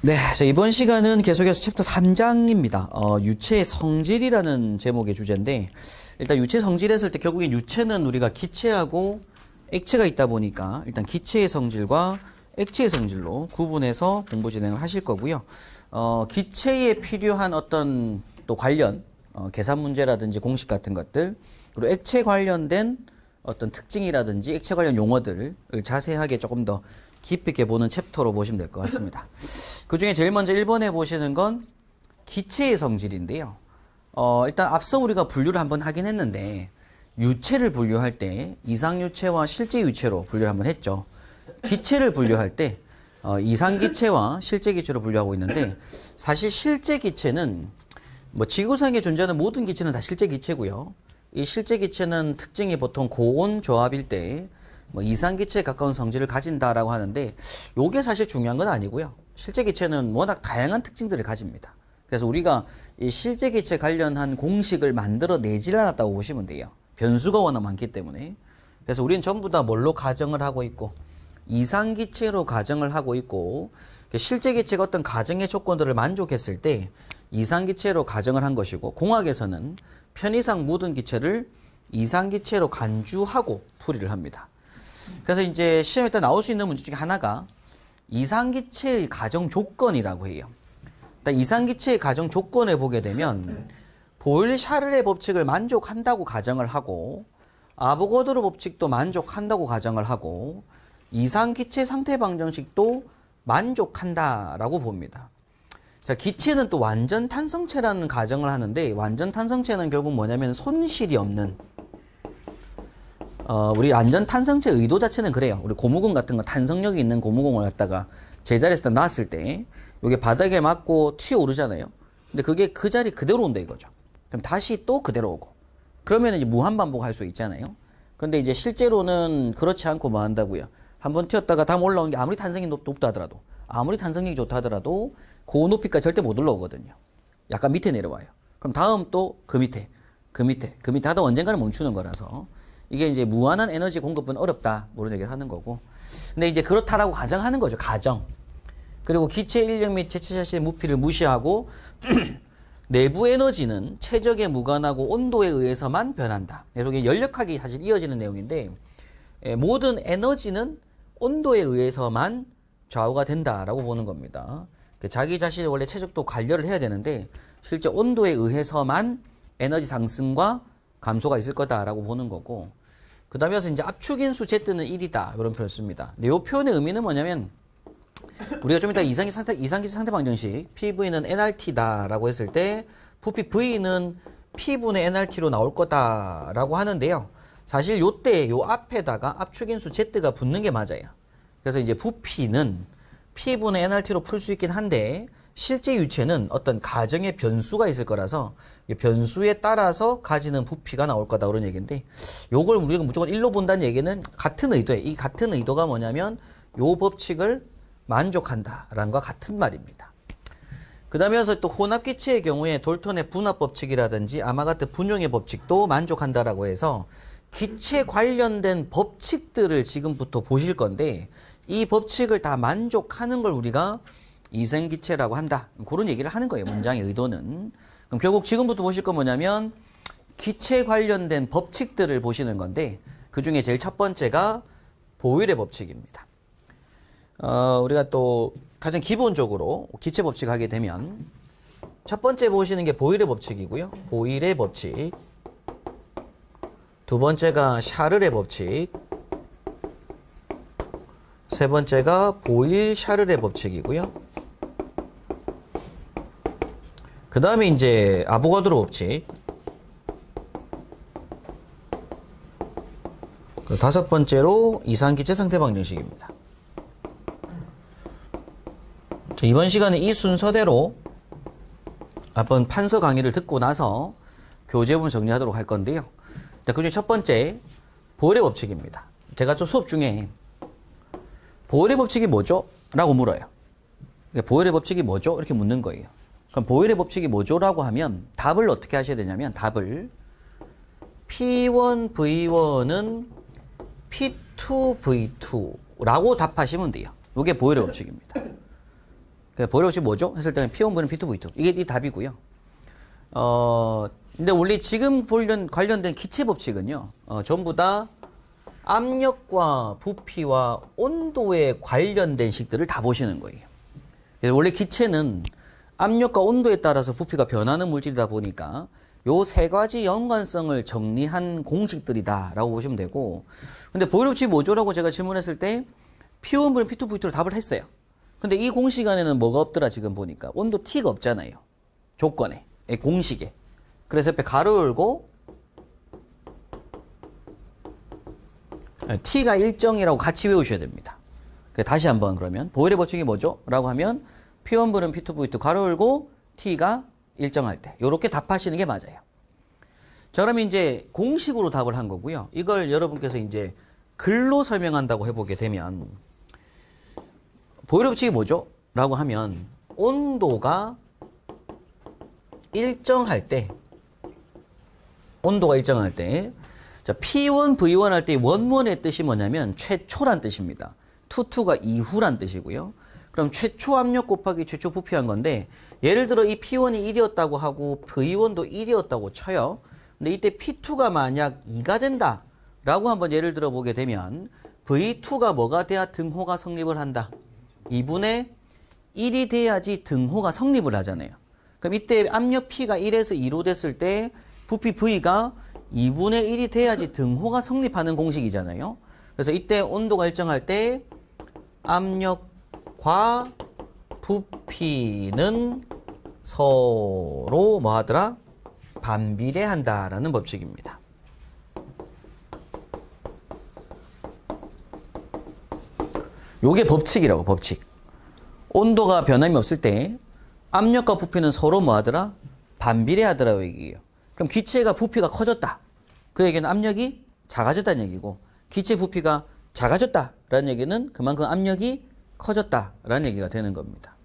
네, 자, 이번 시간은 계속해서 챕터 3장입니다. 유체의 성질이라는 제목의 주제인데, 일단 유체 성질 했을 때 결국엔 유체는 우리가 기체하고 액체가 있다 보니까 일단 기체의 성질과 액체의 성질로 구분해서 공부 진행을 하실 거고요. 기체에 필요한 어떤 또 관련 계산 문제라든지 공식 같은 것들, 그리고 액체 관련된 어떤 특징이라든지 액체 관련 용어들을 자세하게 조금 더 깊이 있게 보는 챕터로 보시면 될 것 같습니다. 그 중에 제일 먼저 1번에 보시는 건 기체의 성질인데요. 일단 앞서 우리가 분류를 한번 하긴 했는데, 유체를 분류할 때 이상유체와 실제유체로 분류를 한번 했죠. 기체를 분류할 때 이상기체와 실제기체로 분류하고 있는데, 사실 실제기체는 뭐 지구상에 존재하는 모든 기체는 다 실제기체고요. 이 실제기체는 특징이 보통 고온 조합일 때 뭐 이상기체에 가까운 성질을 가진다라고 하는데, 요게 사실 중요한 건 아니고요. 실제기체는 워낙 다양한 특징들을 가집니다. 그래서 우리가 이 실제기체 관련한 공식을 만들어 내질 않았다고 보시면 돼요. 변수가 워낙 많기 때문에. 그래서 우리는 전부 다 뭘로 가정을 하고 있고, 이상기체로 가정을 하고 있고, 실제기체가 어떤 가정의 조건들을 만족했을 때 이상기체로 가정을 한 것이고, 공학에서는 편의상 모든 기체를 이상기체로 간주하고 풀이를 합니다. 그래서 이제 시험에 딱 나올 수 있는 문제 중에 하나가 이상기체의 가정 조건이라고 해요. 이상기체의 가정 조건을 보게 되면 보일-샤를의 법칙을 만족한다고 가정을 하고, 아보가드로 법칙도 만족한다고 가정을 하고, 이상기체 상태 방정식도 만족한다라고 봅니다. 자, 기체는 또 완전 탄성체라는 가정을 하는데, 완전 탄성체는 결국 뭐냐면 손실이 없는, 우리 완전 탄성체 의도 자체는 그래요. 우리 고무공 같은 거 탄성력이 있는 고무공을 갖다가 제자리에서 놨을 때 이게 바닥에 맞고 튀어오르잖아요. 근데 그게 그 자리 그대로 온다 이거죠. 그럼 다시 또 그대로 오고. 그러면 이제 무한반복할 수 있잖아요. 근데 이제 실제로는 그렇지 않고 뭐 한다고요. 한번 튀었다가 다음 올라오는 게 아무리 탄성이 높다 하더라도, 아무리 탄성력이 좋다 하더라도 그 높이까지 절대 못 올라오거든요. 약간 밑에 내려와요. 그럼 다음 또 그 밑에, 그 밑에, 그 밑에 하다 언젠가는 멈추는 거라서 이게 이제 무한한 에너지 공급은 어렵다, 그런 얘기를 하는 거고. 근데 이제 그렇다라고 가정하는 거죠. 가정. 그리고 기체 인력 및 제체 자체의 무피를 무시하고 내부 에너지는 최적에 무관하고 온도에 의해서만 변한다. 이게 연력학이 사실 이어지는 내용인데, 모든 에너지는 온도에 의해서만 좌우가 된다라고 보는 겁니다. 자기 자신의 원래 최적도 관리를 해야 되는데, 실제 온도에 의해서만 에너지 상승과 감소가 있을 거다라고 보는 거고, 그 다음에 이제 압축인수 Z는 1이다, 이런 표현을 씁니다. 근데 이 표현의 의미는 뭐냐면, 우리가 좀 이따 이상기체 상태 방정식 PV는 nRT다라고 했을 때 부피 V는 P분의 nRT로 나올 거다라고 하는데요. 사실 요때 요 앞에다가 압축인수 Z가 붙는 게 맞아요. 그래서 이제 부피는 P분의 nRT로 풀 수 있긴 한데, 실제 유체는 어떤 가정의 변수가 있을 거라서 이 변수에 따라서 가지는 부피가 나올 거다, 그런 얘기인데, 요걸 우리가 무조건 1로 본다는 얘기는 같은 의도예요. 이 같은 의도가 뭐냐면 요 법칙을 만족한다라는 것과 같은 말입니다. 그 다음에 또 혼합기체의 경우에 돌턴의 분합법칙이라든지 아마가트 분용의 법칙도 만족한다라고 해서 기체 관련된 법칙들을 지금부터 보실 건데, 이 법칙을 다 만족하는 걸 우리가 이생기체라고 한다, 그런 얘기를 하는 거예요, 문장의 의도는. 그럼 결국 지금부터 보실 건 뭐냐면 기체 관련된 법칙들을 보시는 건데, 그 중에 제일 첫 번째가 보일의 법칙입니다. 우리가 또 가장 기본적으로 기체 법칙 하게 되면 첫 번째 보시는 게 보일의 법칙이고요. 보일의 법칙. 두 번째가 샤를의 법칙. 세 번째가 보일-샤를의 법칙이고요. 그 다음에 이제 아보가드로 법칙. 그리고 다섯 번째로 이상기체 상태 방정식입니다. 이번 시간에 이 순서대로 한번 판서 강의를 듣고 나서 교재본 정리하도록 할 건데요. 그중에 첫 번째, 보일의 법칙입니다. 제가 좀 수업 중에 보일의 법칙이 뭐죠? 라고 물어요. 보일의 법칙이 뭐죠? 이렇게 묻는 거예요. 그럼 보일의 법칙이 뭐죠? 라고 하면 답을 어떻게 하셔야 되냐면, 답을 P1V1은 P2V2 라고 답하시면 돼요. 이게 보일의 법칙입니다. 보이레 법칙이 뭐죠? 했을 때는 P1V는 P2V2. 이게 이 답이고요. 근데 원래 지금 관련된 기체 법칙은요, 전부 다 압력과 부피와 온도에 관련된 식들을 다 보시는 거예요. 그래서 원래 기체는 압력과 온도에 따라서 부피가 변하는 물질이다 보니까 요 세 가지 연관성을 정리한 공식들이다라고 보시면 되고, 근데 보이레 법칙이 뭐죠라고 제가 질문했을 때 P1V는 P2V2로 답을 했어요. 근데 이 공식 안에는 뭐가 없더라 지금 보니까 온도 T가 없잖아요. 조건에, 공식에. 그래서 옆에 가로 열고 T가 일정이라고 같이 외우셔야 됩니다. 다시 한번 그러면 보이레 법칙이 뭐죠? 라고 하면 P1V는 P2V2 가로 열고 T가 일정할 때 이렇게 답하시는 게 맞아요. 자, 그러면 이제 공식으로 답을 한 거고요. 이걸 여러분께서 이제 글로 설명한다고 해보게 되면 보이레 법칙이 뭐죠? 라고 하면 온도가 일정할 때 자, P1, V1 할 때 원원의 뜻이 뭐냐면 최초란 뜻입니다. 투투가 이후란 뜻이고요. 그럼 최초 압력 곱하기 최초 부피한 건데 예를 들어 이 P1이 1이었다고 하고 V1도 1이었다고 쳐요. 근데 이때 P2가 만약 2가 된다 라고 한번 예를 들어 보게 되면 V2가 뭐가 돼야 등호가 성립을 한다? 2분의 1이 돼야지 등호가 성립을 하잖아요. 그럼 이때 압력 P가 1에서 2로 됐을 때 부피 V가 2분의 1이 돼야지 등호가 성립하는 공식이잖아요. 그래서 이때 온도가 일정할 때 압력과 부피는 서로 뭐 하더라? 반비례한다라는 법칙입니다. 요게 법칙이라고, 법칙. 온도가 변함이 없을 때 압력과 부피는 서로 뭐 하더라? 반비례하더라고 얘기예요. 그럼 기체가 부피가 커졌다. 그 얘기는 압력이 작아졌다는 얘기고, 기체 부피가 작아졌다라는 얘기는 그만큼 압력이 커졌다라는 얘기가 되는 겁니다.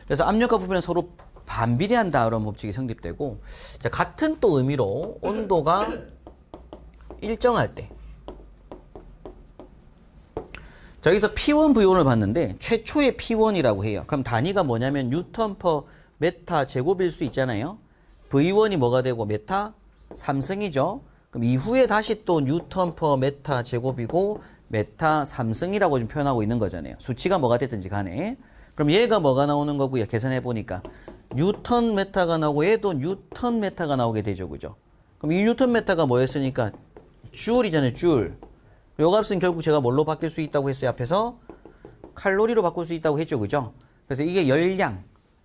그래서 압력과 부피는 서로 반비례한다 그런 법칙이 성립되고, 자, 같은 또 의미로 온도가 일정할 때, 자, 여기서 P1, V1을 봤는데 최초의 P1이라고 해요. 그럼 단위가 뭐냐면 뉴턴 퍼 메타 제곱일 수 있잖아요. V1이 뭐가 되고 메타 3승이죠. 그럼 이후에 다시 또 뉴턴 퍼 메타 제곱이고 메타 3승이라고 좀 표현하고 있는 거잖아요. 수치가 뭐가 됐든지 간에. 그럼 얘가 뭐가 나오는 거고요. 계산해 보니까 뉴턴 메타가 나오고 얘도 뉴턴 메타가 나오게 되죠. 그죠? 그럼 이 뉴턴 메타가 뭐였으니까 줄이잖아요. 줄. 요 값은 결국 제가 뭘로 바뀔 수 있다고 했어요. 앞에서 칼로리로 바꿀 수 있다고 했죠. 그죠? 그래서 이게 열량,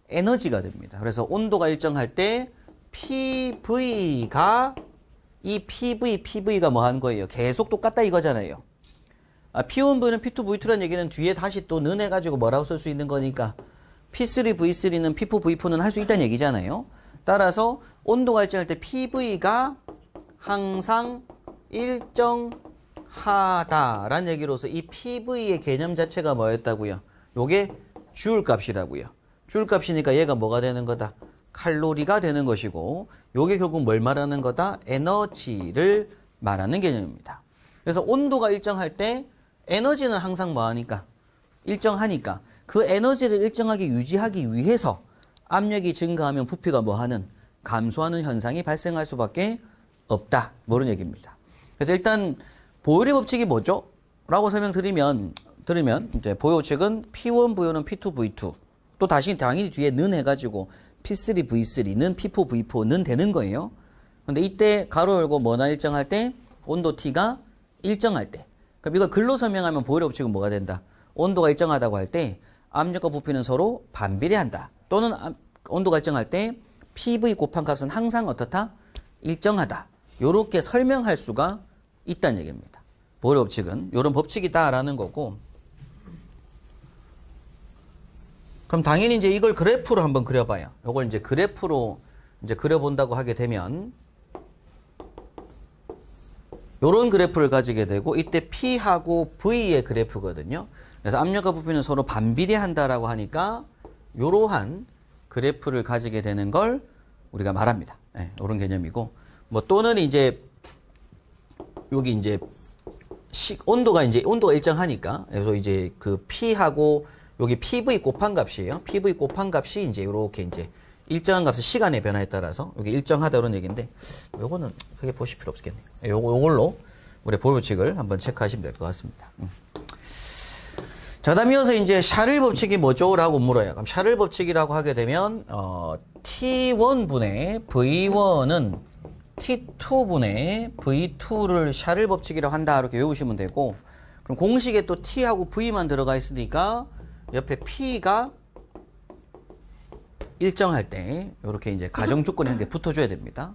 에너지가 됩니다. 그래서 온도가 일정할 때 PV가 이 PV가 뭐 한 거예요? 계속 똑같다 이거잖아요. P1V는 P2V2라는 얘기는 뒤에 다시 또 는 해가지고 뭐라고 쓸 수 있는 거니까 P3V3는 P4V4는 할 수 있다는 얘기잖아요. 따라서 온도가 일정할 때 PV가 항상 일정하다라는 얘기로서 이 PV의 개념 자체가 뭐였다고요? 요게 줄 값이라고요. 줄 값이니까 얘가 뭐가 되는 거다? 칼로리가 되는 것이고, 요게 결국 뭘 말하는 거다? 에너지를 말하는 개념입니다. 그래서 온도가 일정할 때 에너지는 항상 뭐하니까? 일정하니까 그 에너지를 일정하게 유지하기 위해서 압력이 증가하면 부피가 뭐하는? 감소하는 현상이 발생할 수밖에 없다. 뭐런 얘기입니다. 그래서 일단 보일의 법칙이 뭐죠? 라고 설명드리면 이제 보일 법칙은 P1, V1은 P2, V2 또 다시 당연히 뒤에 는 해가지고 P3, V3는 P4, V4는 되는 거예요. 근데 이때 가로 열고 뭐나 일정할 때 온도 T가 일정할 때, 그럼 이걸 글로 설명하면 보일의 법칙은 뭐가 된다? 온도가 일정하다고 할 때 압력과 부피는 서로 반비례한다. 또는 온도가 일정할 때 PV 곱한 값은 항상 어떻다? 일정하다. 요렇게 설명할 수가 있다는 얘기입니다. 보일의 법칙은 이런 법칙이다라는 거고, 그럼 당연히 이제 이걸 그래프로 한번 그려봐요. 이걸 이제 그래프로 이제 그려본다고 하게 되면 이런 그래프를 가지게 되고, 이때 P하고 V의 그래프거든요. 그래서 압력과 부피는 서로 반비례한다라고 하니까 이러한 그래프를 가지게 되는 걸 우리가 말합니다. 네, 이런 개념이고, 뭐 또는 이제 여기 이제 온도가 일정하니까, 그래서 이제 그 P하고 여기 PV 곱한 값이에요. PV 곱한 값이 이제 이렇게 이제 일정한 값의 시간의 변화에 따라서 여기 일정하다 이런 얘기인데 요거는 크게 보실 필요 없겠네요. 요걸로 우리 보일법칙을 한번 체크하시면 될 것 같습니다. 자, 다음 이어서 이제 샤를 법칙이 뭐죠? 라고 물어요. 그럼 샤를 법칙이라고 하게 되면 T1분의 V1은 T2분의 V2를 샤를 법칙이라고 한다. 이렇게 외우시면 되고, 그럼 공식에 또 T하고 V만 들어가 있으니까 옆에 P가 일정할 때 이렇게 이제 가정 조건이 한 개 붙어줘야 됩니다.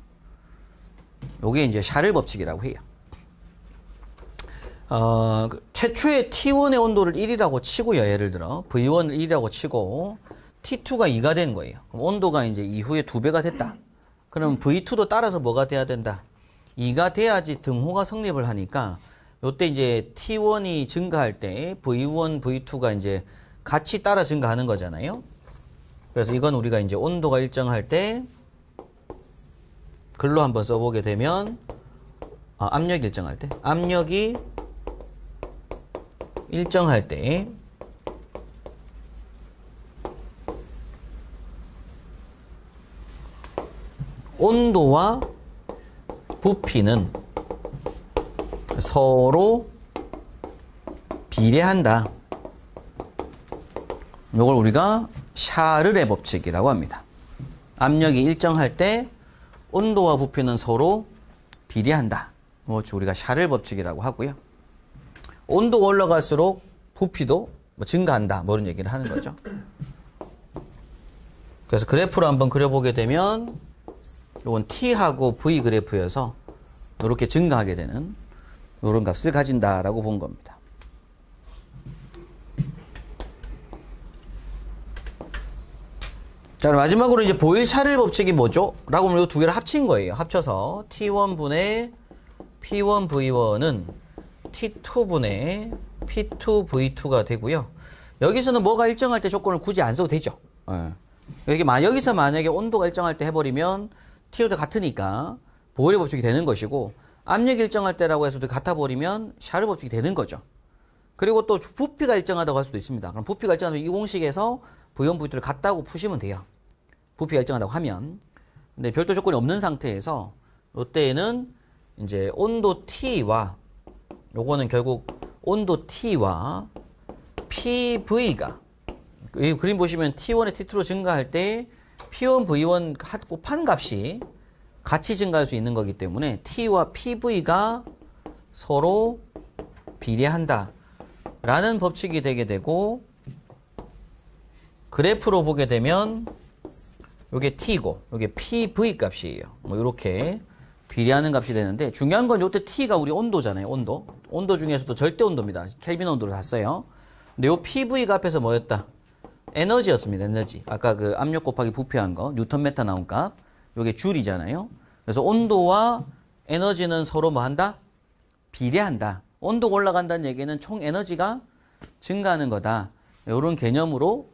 요게 이제 샤를 법칙이라고 해요. 최초의 T1의 온도를 1이라고 치고요. 예를 들어 V1을 1이라고 치고 T2가 2가 된 거예요. 그럼 온도가 이제 이후에 2배가 됐다. 그럼 V2도 따라서 뭐가 돼야 된다? 2가 돼야지 등호가 성립을 하니까 요때 이제 T1이 증가할 때 V1, V2가 이제 같이 따라 증가하는 거잖아요. 그래서 이건 우리가 이제 온도가 일정할 때 글로 한번 써보게 되면 압력이 일정할 때 압력이 일정할 때 온도와 부피는 서로 비례한다. 이걸 우리가 샤를의 법칙이라고 합니다. 압력이 일정할 때 온도와 부피는 서로 비례한다. 우리가 샤를 법칙이라고 하고요. 온도가 올라갈수록 부피도 증가한다. 뭐 이런 얘기를 하는 거죠. 그래서 그래프로 한번 그려보게 되면 이건 T하고 V 그래프여서 이렇게 증가하게 되는 이런 값을 가진다라고 본 겁니다. 자, 마지막으로 이제 보일-샤를 법칙이 뭐죠? 라고 하면 이 두 개를 합친 거예요. 합쳐서 T1분의 P1V1은 T2분의 P2V2가 되고요. 여기서는 뭐가 일정할 때 조건을 굳이 안 써도 되죠. 여기서 만약에 온도가 일정할 때 해버리면 T도 같으니까 보일의 법칙이 되는 것이고, 압력 일정할 때라고 해서도 같아 버리면 샤를 법칙이 되는 거죠. 그리고 또 부피가 일정하다고 할 수도 있습니다. 그럼 부피가 일정하면 이 공식에서 V1, V2를 같다고 푸시면 돼요. 부피가 일정하다고 하면. 근데 별도 조건이 없는 상태에서 이때에는 이제 온도 T와 요거는 결국 온도 T와 PV가 이 그림 보시면 T1에 T2로 증가할 때 P1, V1 곱한 값이 같이 증가할 수 있는 거기 때문에 T와 PV가 서로 비례한다 라는 법칙이 되게 되고, 그래프로 보게 되면 요게 T고 요게 PV 값이에요. 뭐 이렇게 비례하는 값이 되는데, 중요한 건 요때 T가 우리 온도잖아요. 온도 중에서도 절대 온도입니다. 켈빈 온도를 다 써요. 근데 요 PV가 앞에서 뭐였다? 에너지였습니다. 에너지. 아까 그 압력 곱하기 부피한 거 뉴턴메타 나온 값. 요게 줄이잖아요. 그래서 온도와 에너지는 서로 뭐 한다? 비례한다. 온도가 올라간다는 얘기는 총 에너지가 증가하는 거다. 이런 개념으로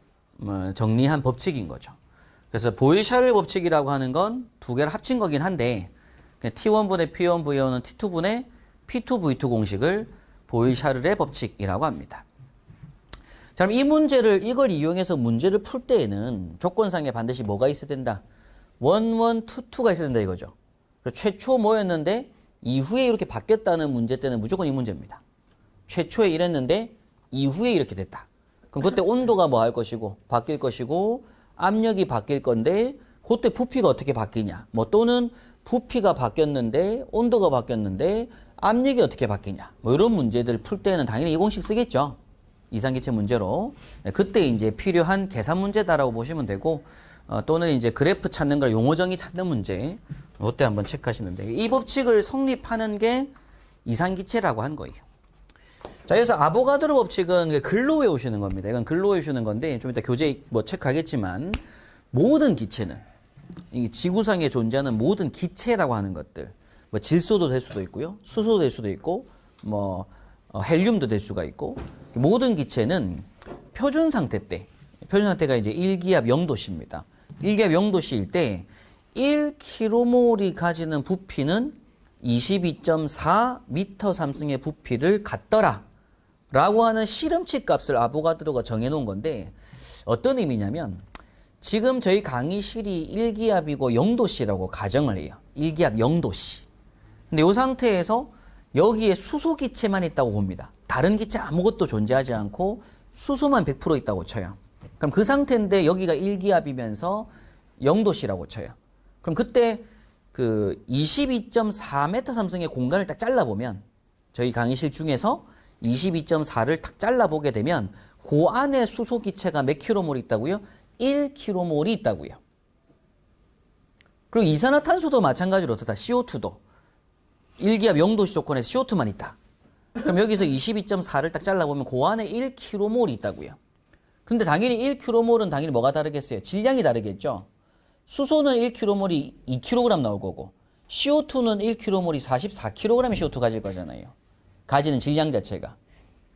정리한 법칙인 거죠. 그래서 보일-샤를 법칙이라고 하는 건 두 개를 합친 거긴 한데, T1분의 P1V1은 T2분의 P2V2 공식을 보일-샤를의 법칙이라고 합니다. 자, 그럼 이걸 이용해서 문제를 풀 때에는 조건상에 반드시 뭐가 있어야 된다? 1, 1, 2, 2가 있어야 된다 이거죠. 최초 뭐였는데 이후에 이렇게 바뀌었다는 문제 때는 무조건 이 문제입니다. 최초에 이랬는데 이후에 이렇게 됐다. 그럼 그때 온도가 뭐 할 것이고 바뀔 것이고 압력이 바뀔 건데 그때 부피가 어떻게 바뀌냐. 뭐 또는 부피가 바뀌었는데 온도가 바뀌었는데 압력이 어떻게 바뀌냐. 뭐 이런 문제들 풀 때는 당연히 이 공식 쓰겠죠. 이상기체 문제로. 그때 이제 필요한 계산 문제다라고 보시면 되고, 또는 이제 그래프 찾는 걸 용어정의 찾는 문제. 이때 한번 체크하시면 돼요. 이 법칙을 성립하는 게 이상기체라고 한 거예요. 자, 그래서 아보가드로 법칙은 글로 외우시는 겁니다. 이건 글로 외우시는 건데, 좀 이따 교재 뭐 체크하겠지만, 모든 기체는, 이 지구상에 존재하는 모든 기체라고 하는 것들, 뭐 질소도 될 수도 있고요, 수소도 될 수도 있고, 뭐, 헬륨도 될 수가 있고, 모든 기체는 표준 상태 때, 표준 상태가 이제 1기압 0도씨입니다. 1기압 0도씨일 때 1kmol이 가지는 부피는 22.4m3의 부피를 갖더라 라고 하는 실험치 값을 아보가드로가 정해놓은 건데 어떤 의미냐면 지금 저희 강의실이 1기압이고 0도씨라고 가정을 해요. 1기압 0도씨. 근데 이 상태에서 여기에 수소 기체만 있다고 봅니다. 다른 기체 아무것도 존재하지 않고 수소만 100% 있다고 쳐요. 그럼 그 상태인데 여기가 1기압이면서 0도씨라고 쳐요. 그럼 그때 그 22.4m3승의 공간을 딱 잘라보면 저희 강의실 중에서 22.4를 딱 잘라보게 되면 그 안에 수소 기체가 몇 킬로몰 있다고요? 1km몰이 있다고요. 그리고 이산화탄소도 마찬가지로 어떻다? CO2도 1기압 0도씨 조건에서 CO2만 있다. 그럼 여기서 22.4를 딱 잘라보면 그 안에 1km몰이 있다고요. 근데 당연히 1km몰은 당연히 뭐가 다르겠어요? 질량이 다르겠죠. 수소는 1km몰이 2kg 나올 거고 CO2는 1km몰이 44kg의 CO2 가질 거잖아요. 가지는 질량 자체가.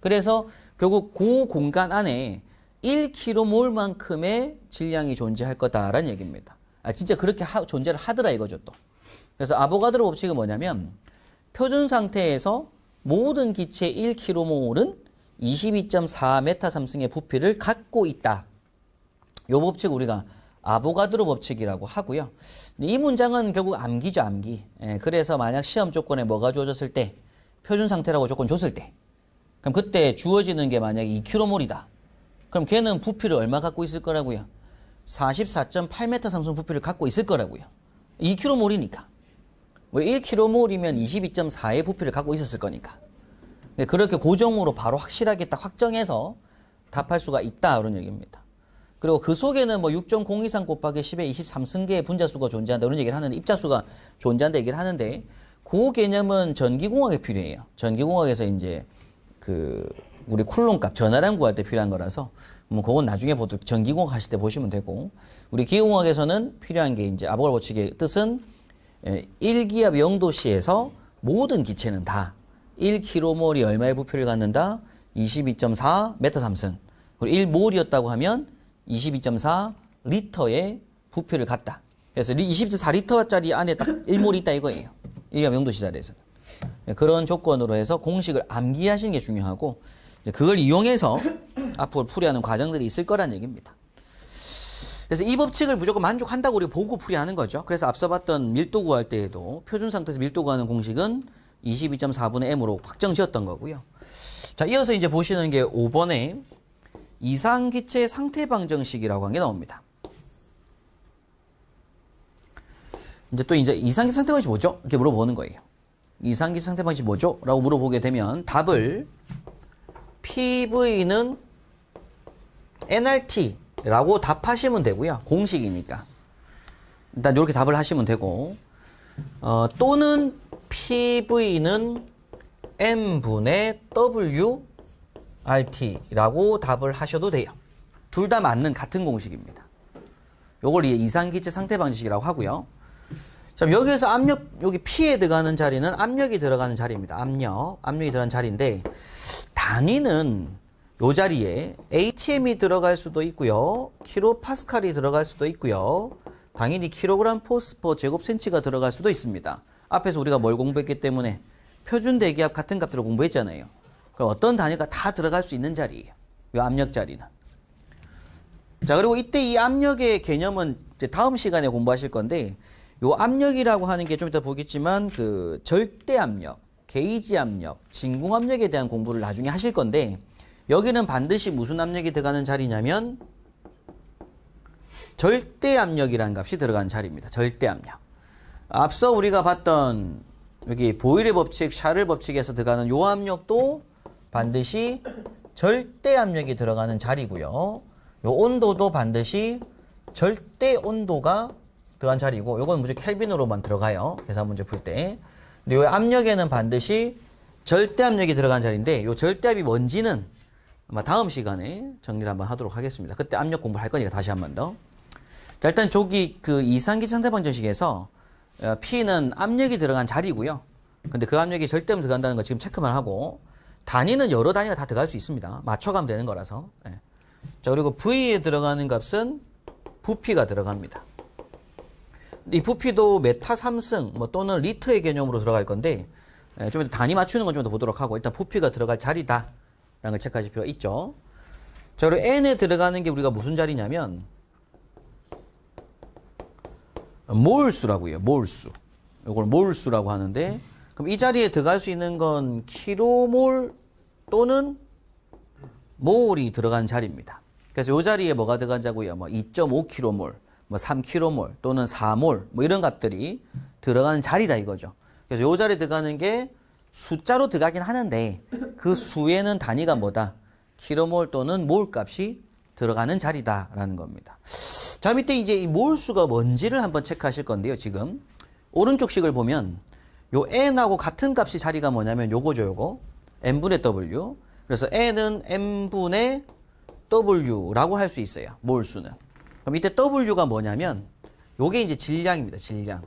그래서 결국 그 공간 안에 1km몰만큼의 질량이 존재할 거다라는 얘기입니다. 진짜 그렇게 존재를 하더라 이거죠 또. 그래서 아보가드로 법칙은 뭐냐면 표준 상태에서 모든 기체의 1km몰은 22.4m3승의 부피를 갖고 있다. 이 법칙 우리가 아보가드로 법칙이라고 하고요. 이 문장은 결국 암기죠, 암기. 그래서 만약 시험 조건에 뭐가 주어졌을 때 표준 상태라고 조건 줬을 때 그럼 그때 주어지는 게 만약에 2km몰이다. 그럼 걔는 부피를 얼마 갖고 있을 거라고요? 44.8m3승 부피를 갖고 있을 거라고요. 2km몰이니까. 1km몰이면 22.4의 부피를 갖고 있었을 거니까. 그렇게 고정으로 바로 확실하게 딱 확정해서 답할 수가 있다. 그런 얘기입니다. 그리고 그 속에는 뭐 6.023 곱하기 10의 23승계의 분자수가 존재한다. 그런 얘기를 하는데, 입자수가 존재한다 얘기를 하는데, 그 개념은 전기공학에 필요해요. 전기공학에서 이제 우리 쿨롬 값, 전하량 구할 때 필요한 거라서, 뭐 그건 나중에 전기공학 하실 때 보시면 되고, 우리 기계공학에서는 필요한 게 이제 아보가드로 법칙의 뜻은 1기압 0도씨에서 모든 기체는 다 1km몰이 얼마의 부피를 갖는다? 22.4m3승. 그리고 1몰이었다고 하면 22.4리터의 부피를 갖다. 그래서 22.4리터짜리 안에 딱 1몰이 있다 이거예요. 1기압 0도씨 자리에서는. 그런 조건으로 해서 공식을 암기하시는 게 중요하고 그걸 이용해서 앞으로 풀이하는 과정들이 있을 거란 얘기입니다. 그래서 이 법칙을 무조건 만족한다고 우리가 보고 풀이하는 거죠. 그래서 앞서 봤던 밀도 구할 때에도 표준 상태에서 밀도 구하는 공식은 22.4분의 m으로 확정 지었던 거고요. 자, 이어서 이제 보시는 게 5번에 이상기체 상태 방정식이라고 한 게 나옵니다. 이제 또 이제 이상기체 상태 방정식이 뭐죠? 이렇게 물어보는 거예요. 이상기체 상태 방정식이 뭐죠? 라고 물어보게 되면 답을 PV는 nRT 라고 답하시면 되고요. 공식이니까. 일단 이렇게 답을 하시면 되고, 또는 PV는 M분의 WRT라고 답을 하셔도 돼요. 둘 다 맞는 같은 공식입니다. 요걸 이상기체 상태 방정식이라고 하고요. 자, 여기에서 여기 P에 들어가는 자리는 압력이 들어가는 자리입니다. 압력이 들어가는 자리인데, 단위는 요 자리에 ATM이 들어갈 수도 있고요. 킬로파스칼이 들어갈 수도 있고요. 당연히 킬로그램 포스퍼 제곱센치가 들어갈 수도 있습니다. 앞에서 우리가 뭘 공부했기 때문에 표준 대기압 같은 값들을 공부했잖아요. 그럼 어떤 단위가 다 들어갈 수 있는 자리예요. 이 압력 자리는. 자, 그리고 이때 이 압력의 개념은 이제 다음 시간에 공부하실 건데, 요 압력이라고 하는 게 좀 이따 보겠지만 그 절대 압력, 게이지 압력, 진공 압력에 대한 공부를 나중에 하실 건데, 여기는 반드시 무슨 압력이 들어가는 자리냐면 절대 압력이라는 값이 들어가는 자리입니다. 절대 압력. 앞서 우리가 봤던 여기 보일의 법칙, 샤를 법칙에서 들어가는 요 압력도 반드시 절대 압력이 들어가는 자리고요. 요 온도도 반드시 절대 온도가 들어간 자리고, 요건 무조건 켈빈으로만 들어가요. 계산 문제 풀 때. 근데 요 압력에는 반드시 절대 압력이 들어간 자리인데, 요 절대압이 뭔지는 아마 다음 시간에 정리를 한번 하도록 하겠습니다. 그때 압력 공부를 할 거니까 다시 한 번 더. 자, 일단 저기 그 이상기체 상태 방정식에서 P는 압력이 들어간 자리고요. 근데 그 압력이 절대로 들어간다는 거 지금 체크만 하고, 단위는 여러 단위가 다 들어갈 수 있습니다. 맞춰가면 되는 거라서. 네. 자, 그리고 V에 들어가는 값은 부피가 들어갑니다. 이 부피도 메타 3승 뭐 또는 리터의 개념으로 들어갈 건데, 좀 단위 맞추는 건 좀 더 보도록 하고, 일단 부피가 들어갈 자리다 걸 체크하실 필요가 있죠. 자, 그리고 n에 들어가는 게 우리가 무슨 자리냐면 몰수라고요. 몰수. 이걸 몰수라고 하는데, 그럼 이 자리에 들어갈 수 있는 건 킬로몰 또는 몰이 들어간 자리입니다. 그래서 이 자리에 뭐가 들어가자고요? 뭐 2.5km몰, 뭐 3km몰 또는 4몰 뭐 이런 값들이 들어가는 자리다 이거죠. 그래서 이 자리에 들어가는 게 숫자로 들어가긴 하는데 그 수에는 단위가 뭐다? 킬로몰 또는 몰 값이 들어가는 자리다라는 겁니다. 자, 밑에 이제 이 몰수가 뭔지를 한번 체크하실 건데요. 지금 오른쪽 식을 보면 요 n하고 같은 값이 자리가 뭐냐면 요거죠. 요거 n분의 w. 그래서 n은 n분의 w라고 할 수 있어요. 몰수는. 그럼 이때 w가 뭐냐면 요게 이제 질량입니다. 질량.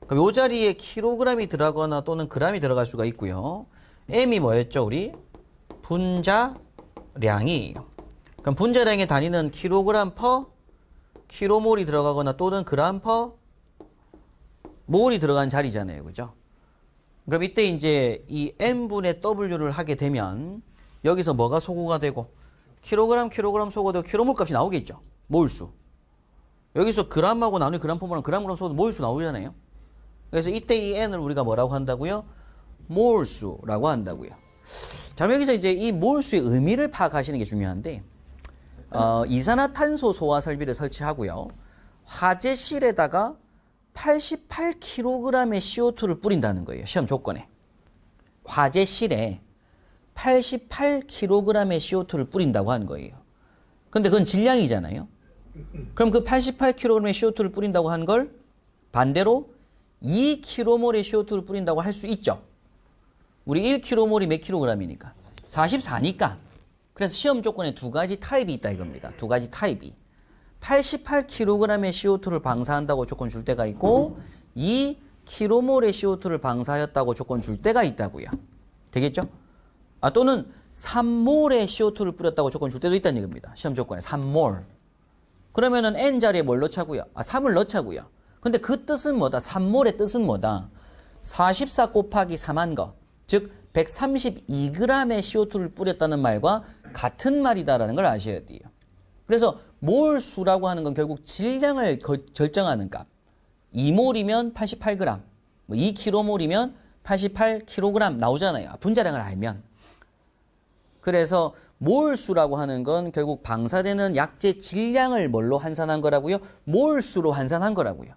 그럼 요 자리에 킬로그램이 들어가거나 또는 그램이 들어갈 수가 있고요. m이 뭐였죠? 우리 분자량이에요. 그럼 분자량의 단위는 킬로그램 퍼 킬로몰이 들어가거나 또는 그램 퍼 몰이 들어간 자리잖아요. 그죠? 그럼 이때 이제 이 n분의 w를 하게 되면 여기서 뭐가 소거가 되고 킬로그램 소거되고 킬로몰 값이 나오겠죠. 몰수. 여기서 그램하고 나누기 그램 퍼몰은 그램 소거도 몰수 나오잖아요. 그래서 이때 이 n을 우리가 뭐라고 한다고요? 몰수라고 한다고요. 자, 여기서 이제 이 몰수의 의미를 파악하시는 게 중요한데 이산화탄소 소화 설비를 설치하고요. 화재실에다가 88kg의 CO2를 뿌린다는 거예요. 시험 조건에. 화재실에 88kg의 CO2를 뿌린다고 하는 거예요. 근데 그건 질량이잖아요. 그럼 그 88kg의 CO2를 뿌린다고 한 걸 반대로 2kmol의 CO2를 뿌린다고 할 수 있죠. 우리 1kmol이 몇 kg이니까? 44니까. 그래서 시험 조건에 두 가지 타입이 있다 이겁니다. 두 가지 타입이. 88kg의 CO2를 방사한다고 조건 줄 때가 있고 2kmol의 CO2를 방사하였다고 조건 줄 때가 있다고요. 되겠죠? 또는 3몰의 CO2를 뿌렸다고 조건 줄 때도 있다는 얘기입니다. 시험 조건에 3몰. 그러면은 N자리에 뭘 넣자고요? 3을 넣자고요. 근데 그 뜻은 뭐다? 3몰의 뜻은 뭐다? 44 곱하기 3한 거. 즉 132g의 CO2를 뿌렸다는 말과 같은 말이다라는 걸 아셔야 돼요. 그래서 몰수라고 하는 건 결국 질량을 결정하는 값. 2몰이면 88g, 2kmol이면 88kg 나오잖아요. 분자량을 알면. 그래서 몰수라고 하는 건 결국 방사되는 약재 질량을 뭘로 환산한 거라고요? 몰수로 환산한 거라고요.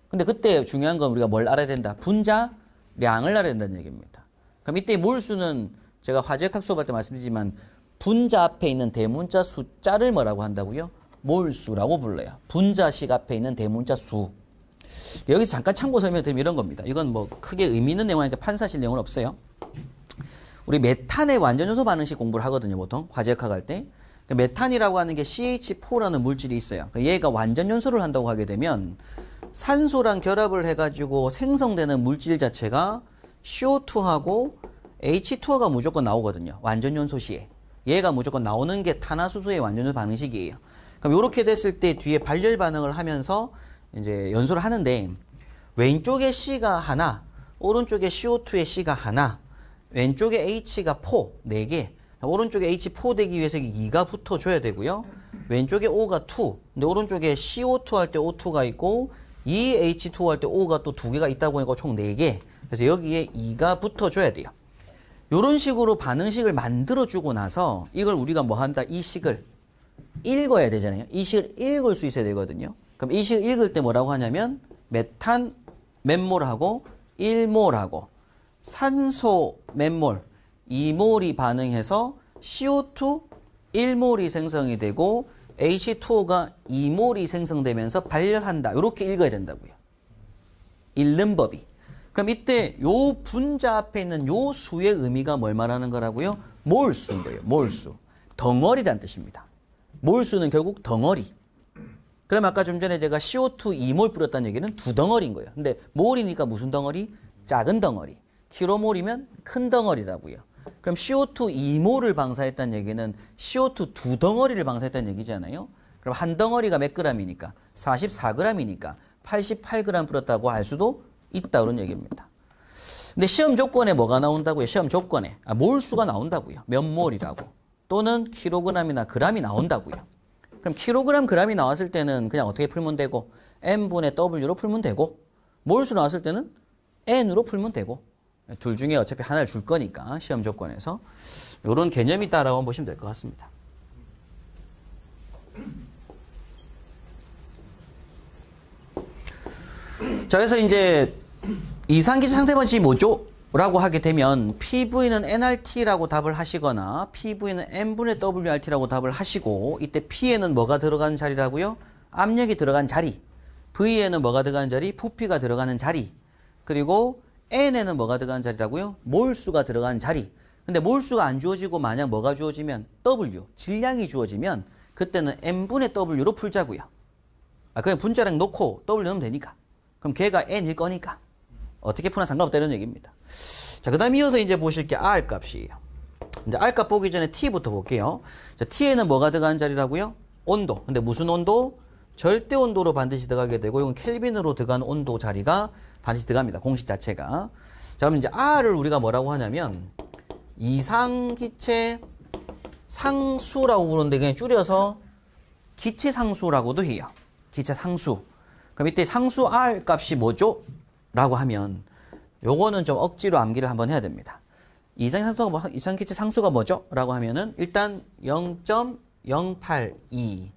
근데 그때 중요한 건 우리가 뭘 알아야 된다? 분자량을 알아야 된다는 얘기입니다. 그럼 이때 몰수는 제가 화재학 수업할 때 말씀드리지만 분자 앞에 있는 대문자 숫자를 뭐라고 한다고요? 몰수라고 불러요. 분자식 앞에 있는 대문자 수. 여기서 잠깐 참고 설명드리면 이런 겁니다. 이건 뭐 크게 의미 있는 내용이니까 판사실 내용은 없어요. 우리 메탄의 완전요소 반응식 공부를 하거든요. 보통 화재학 할 때. 메탄이라고 하는 게 CH4라는 물질이 있어요. 얘가 완전연소를 한다고 하게 되면 산소랑 결합을 해가지고 생성되는 물질 자체가 CO2하고 H2O가 무조건 나오거든요. 완전연소 시에. 얘가 무조건 나오는 게 탄화수소의 완전연소 반응식이에요. 그럼 이렇게 됐을 때 뒤에 발열 반응을 하면서 이제 연소를 하는데 왼쪽에 C가 하나, 오른쪽에 CO2의 C가 하나, 왼쪽에 H가 4개, 오른쪽에 H4 되기 위해서 2가 붙어줘야 되고요. 왼쪽에 O가 2, 근데 오른쪽에 CO2 할 때 O2가 있고 이 H2 할 때 O가 또 2개가 있다고 하니까 총 4개. 그래서 여기에 2가 붙어줘야 돼요. 이런 식으로 반응식을 만들어주고 나서 이걸 우리가 뭐 한다? 이 식을 읽어야 되잖아요. 이 식을 읽을 수 있어야 되거든요. 그럼 이 식을 읽을 때 뭐라고 하냐면 메탄 몇 몰하고 1몰하고 산소 몇 몰 2몰이 반응해서 CO2 1몰이 생성이 되고 H2O가 2몰이 생성되면서 발열한다. 이렇게 읽어야 된다고요. 읽는 법이. 그럼 이때 요 분자 앞에 있는 요 수의 의미가 뭘 말하는 거라고요? 몰수인 거예요. 몰수. 덩어리란 뜻입니다. 몰수는 결국 덩어리. 그럼 아까 좀 전에 제가 CO2 2몰 뿌렸다는 얘기는 두 덩어리인 거예요. 근데 몰이니까 무슨 덩어리? 작은 덩어리. 킬로몰이면 큰 덩어리라고요. 그럼 CO2 2몰을 방사했다는 얘기는 CO2 두 덩어리를 방사했다는 얘기잖아요. 그럼 한 덩어리가 몇 g이니까? 44g이니까 88g 뿌렸다고 할 수도 있다 그런 얘기입니다. 근데 시험 조건에 뭐가 나온다고요? 시험 조건에 몰수가 나온다고요. 몇 몰이라고. 또는 킬로그램이나 그램이 나온다고요. 그럼 킬로그램, 그램이 나왔을 때는 그냥 어떻게 풀면 되고 n분의 w로 풀면 되고 몰수 나왔을 때는 n으로 풀면 되고 둘 중에 어차피 하나를 줄 거니까 시험 조건에서 이런 개념이 있다라고 보시면 될 것 같습니다. 자, 그래서 이제 이상기체 상태 방식이 뭐죠? 라고 하게 되면 PV는 nRT라고 답을 하시거나 PV는 n분의 WRT라고 답을 하시고 이때 P에는 뭐가 들어가는 자리라고요? 압력이 들어간 자리. V에는 뭐가 들어가는 자리? 부피가 들어가는 자리. 그리고 N에는 뭐가 들어가는 자리라고요? 몰수가 들어가는 자리. 근데 몰수가 안 주어지고 만약 뭐가 주어지면 W, 질량이 주어지면 그때는 n분의 W로 풀자고요. 그냥 분자량 놓고 W 넣으면 되니까. 그럼 걔가 n일 거니까. 어떻게 푸나 상관없다는 얘기입니다. 자, 그 다음 이어서 이제 보실 게 R 값이에요. 이제 R 값 보기 전에 T부터 볼게요. 자, T에는 뭐가 들어가는 자리라고요? 온도. 근데 무슨 온도? 절대 온도로 반드시 들어가게 되고, 이건 켈빈으로 들어가는 온도 자리가 반드시 들어갑니다. 공식 자체가. 자, 그럼 이제 R을 우리가 뭐라고 하냐면, 이상기체 상수라고 부르는데, 그냥 줄여서 기체 상수라고도 해요. 기체 상수. 그럼 이때 상수 R 값이 뭐죠? 라고 하면 요거는 좀 억지로 암기를 한번 해야 됩니다. 이상기체 상수가 뭐죠? 라고 하면은 일단 0.082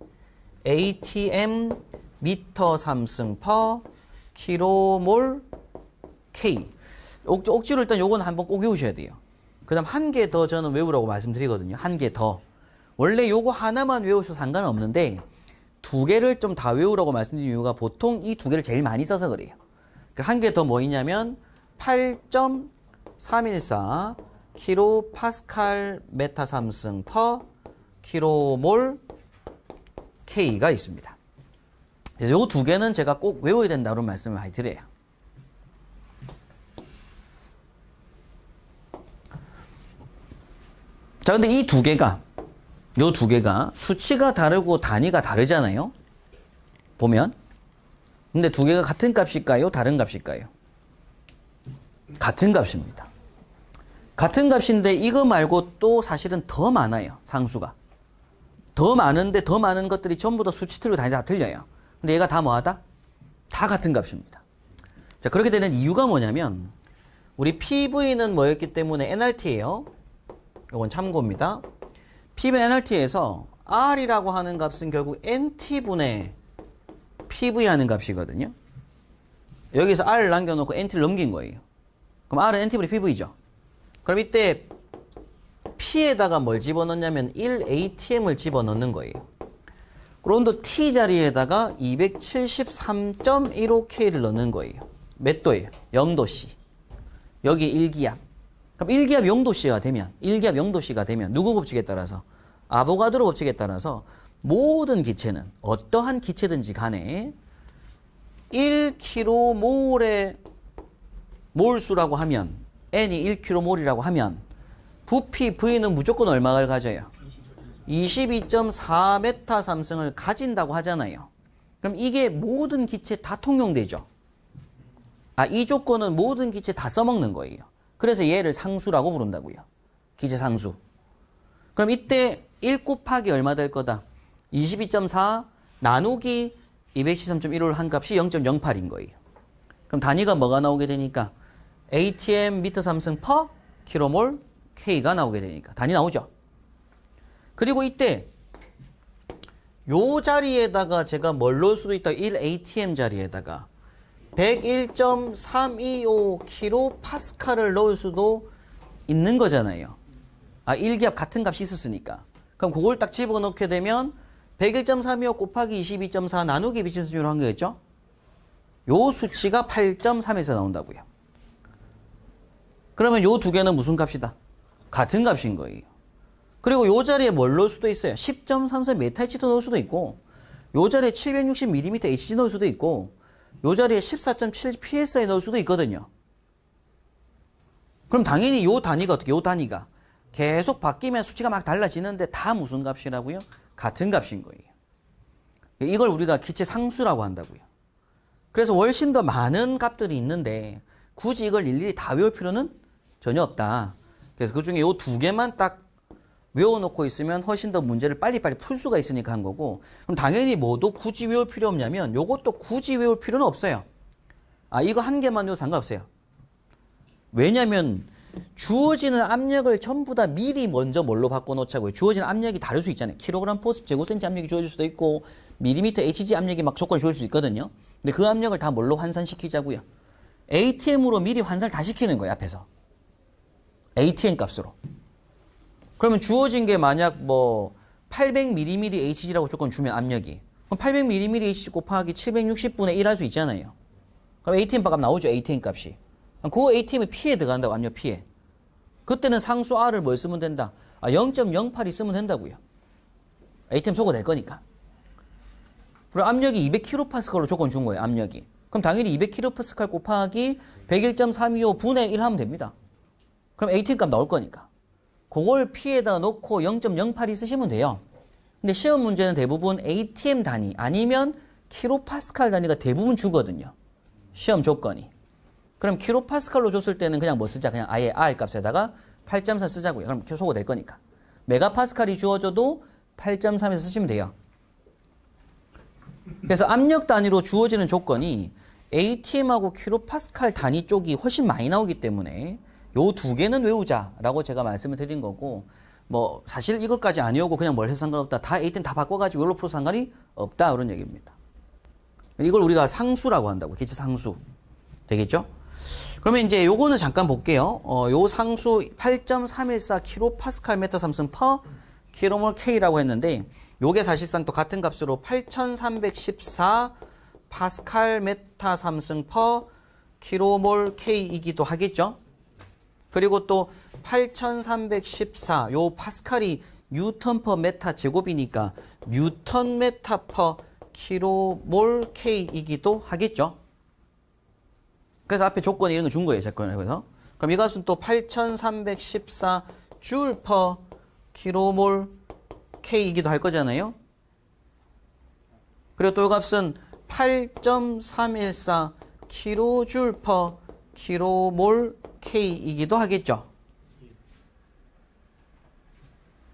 atm 미터 3승 per 킬로몰 K. 억지로 일단 요거는 한번 꼭 외우셔야 돼요. 그 다음 한 개 더 저는 외우라고 말씀드리거든요. 한 개 더. 원래 요거 하나만 외우셔도 상관없는데 두 개를 좀 다 외우라고 말씀드린 이유가 보통 이 두 개를 제일 많이 써서 그래요. 한 개 더 뭐 있냐면 8.314 킬로 파스칼 메타 3승 퍼 킬로몰 K가 있습니다. 그래서 요 두 개는 제가 꼭 외워야 된다는 말씀을 많이 드려요. 자, 근데 이 두 개가 요 두 개가 수치가 다르고 단위가 다르잖아요. 보면. 근데 두 개가 같은 값일까요? 다른 값일까요? 같은 값입니다. 같은 값인데 이거 말고 또 사실은 더 많아요. 상수가. 더 많은데 더 많은 것들이 전부 다 수치들로 다 틀려요. 근데 얘가 다 뭐하다? 다 같은 값입니다. 자, 그렇게 되는 이유가 뭐냐면 우리 PV는 뭐였기 때문에 nRT예요. 이건 참고입니다. PV nRT에서 R이라고 하는 값은 결국 NT분의 PV 하는 값이거든요. 여기서 R을 남겨놓고 NT를 넘긴 거예요. 그럼 R은 NT분의 PV죠. 그럼 이때 P에다가 뭘 집어넣냐면 1ATM을 집어넣는 거예요. 그럼 또 T 자리에다가 273.15K를 넣는 거예요. 몇 도예요? 0도씨. 여기 1기압. 그럼 1기압 0도씨가 되면, 1기압 0도씨가 되면 누구 법칙에 따라서? 아보가드로 법칙에 따라서 모든 기체는 어떠한 기체든지 간에 1kmol의 몰수라고 하면 n이 1kmol이라고 하면 부피 V는 무조건 얼마를 가져요? 22.4m 3승을 가진다고 하잖아요. 그럼 이게 모든 기체 다 통용되죠. 이 조건은 모든 기체 다 써먹는 거예요. 그래서 얘를 상수라고 부른다고요. 기체 상수. 그럼 이때 1 곱하기 얼마 될 거다? 22.4 나누기 213.15를 한 값이 0.08인 거예요. 그럼 단위가 뭐가 나오게 되니까 atm 미터 3승 per 킬로몰 K가 나오게 되니까 단위 나오죠. 그리고 이때 요 자리에다가 제가 뭘 넣을 수도 있다. 1atm 자리에다가 101.325 킬로 파스칼을 넣을 수도 있는 거잖아요. 1기압 같은 값이 있었으니까. 그럼 그걸 딱 집어넣게 되면 101.325 곱하기 22.4 나누기 213.15로 한 거였죠? 요 수치가 8.3에서 나온다고요. 그러면 요 두 개는 무슨 값이다? 같은 값인 거예요. 그리고 요 자리에 뭘 넣을 수도 있어요. 10.34 메타H도 넣을 수도 있고, 요 자리에 760mm HG 넣을 수도 있고, 요 자리에 14.7 PSI 넣을 수도 있거든요. 그럼 당연히 요 단위가 어떻게, 요 단위가 계속 바뀌면 수치가 막 달라지는데 다 무슨 값이라고요? 같은 값인 거예요. 이걸 우리가 기체 상수라고 한다고요. 그래서 훨씬 더 많은 값들이 있는데 굳이 이걸 일일이 다 외울 필요는 전혀 없다. 그래서 그 중에 요 두 개만 딱 외워놓고 있으면 훨씬 더 문제를 빨리빨리 풀 수가 있으니까 한 거고, 그럼 당연히 뭐도 굳이 외울 필요 없냐면 요것도 굳이 외울 필요는 없어요. 아, 이거 한 개만 외워도 상관없어요. 왜냐면 주어지는 압력을 전부 다 미리 먼저 뭘로 바꿔놓자고요. 주어지는 압력이 다를 수 있잖아요. 킬로그램 포스 제곱센치 압력이 주어질 수도 있고 밀리미터 HG 압력이 막 조건이 주어질 수 있거든요. 근데 그 압력을 다 뭘로 환산시키자고요. ATM으로 미리 환산을 다 시키는 거예요. 앞에서. ATM 값으로. 그러면 주어진 게 만약 뭐 800mm HG라고 조건 주면 압력이, 그럼 800mm HG 곱하기 760분의 1 할 수 있잖아요. 그럼 ATM 값 나오죠. ATM 값이. 그 ATM이 P에 들어간다고. 압력 P에. 그때는 상수 R을 뭘 쓰면 된다? 0.08이 쓰면 된다고요. ATM 소거될 거니까. 그리고 압력이 200kPa로 조건 준 거예요. 압력이. 그럼 당연히 200kPa 곱하기 101.325 분의 1 하면 됩니다. 그럼 ATM 값 나올 거니까. 그걸 P에다 놓고 0.08이 쓰시면 돼요. 근데 시험 문제는 대부분 ATM 단위 아니면 킬로파스칼 단위가 대부분 주거든요. 시험 조건이. 그럼 킬로파스칼로 줬을 때는 그냥 뭐 쓰자? 그냥 아예 R 값에다가 8.3 쓰자고요. 그럼 소거 될 거니까. 메가파스칼이 주어져도 8.3에서 쓰시면 돼요. 그래서 압력 단위로 주어지는 조건이 ATM하고 킬로파스칼 단위 쪽이 훨씬 많이 나오기 때문에 요 두 개는 외우자라고 제가 말씀을 드린 거고, 뭐 사실 이것까지 안 외우고 그냥 뭘 해도 상관없다. 다 ATM 다 바꿔가지고 이걸로 풀어도 상관이 없다. 그런 얘기입니다. 이걸 우리가 상수라고 한다고. 기체 상수. 되겠죠? 그러면 이제 요거는 잠깐 볼게요. 요 상수 8.314 킬로파스칼 메타 삼승 퍼 킬로몰 K라고 했는데, 요게 사실상 또 같은 값으로 8314 파스칼 메타 삼승 퍼 킬로몰 K이기도 하겠죠? 그리고 또 8314, 요 파스칼이 뉴턴 퍼 메타 제곱이니까 뉴턴 메타 퍼 킬로몰 K이기도 하겠죠? 그래서 앞에 조건에 이런 거 준 거예요. 제 거는. 그래서. 그럼 이 값은 또 8314 줄 퍼 킬로몰 K이기도 할 거잖아요. 그리고 또 이 값은 8.314 킬로줄 퍼 킬로몰 K이기도 하겠죠.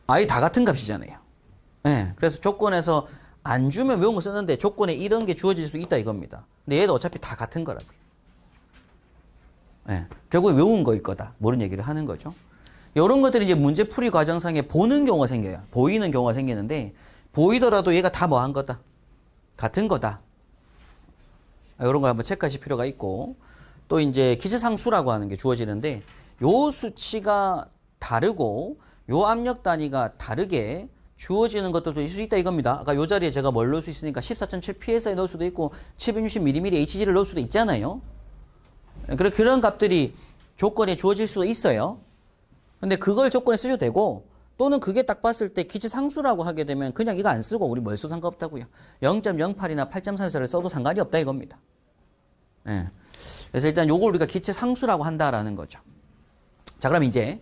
아예 다 같은 값이잖아요. 네, 그래서 조건에서 안 주면 외운 거 썼는데 조건에 이런 게 주어질 수 있다 이겁니다. 근데 얘도 어차피 다 같은 거라고요. 네, 결국에 외운 거일 거다. 모르는 얘기를 하는 거죠. 이런 것들이 이제 문제풀이 과정상에 보는 경우가 생겨요. 보이는 경우가 생기는데, 보이더라도 얘가 다 뭐 한 거다. 같은 거다. 이런 걸 한번 체크하실 필요가 있고, 또 이제 기체상수라고 하는 게 주어지는데, 요 수치가 다르고, 요 압력 단위가 다르게 주어지는 것들도 있을 수 있다 이겁니다. 아까 요 자리에 제가 뭘 넣을 수 있으니까 14.7 PSI 넣을 수도 있고, 760mm HG를 넣을 수도 있잖아요. 그런 값들이 조건에 주어질 수도 있어요. 근데 그걸 조건에 쓰셔도 되고, 또는 그게 딱 봤을 때 기체 상수라고 하게 되면 그냥 이거 안 쓰고 우리 뭘 써도 상관없다고요. 0.08이나 8.34를 써도 상관이 없다 이겁니다. 예. 그래서 일단 요걸 우리가 기체 상수라고 한다라는 거죠. 자, 그럼 이제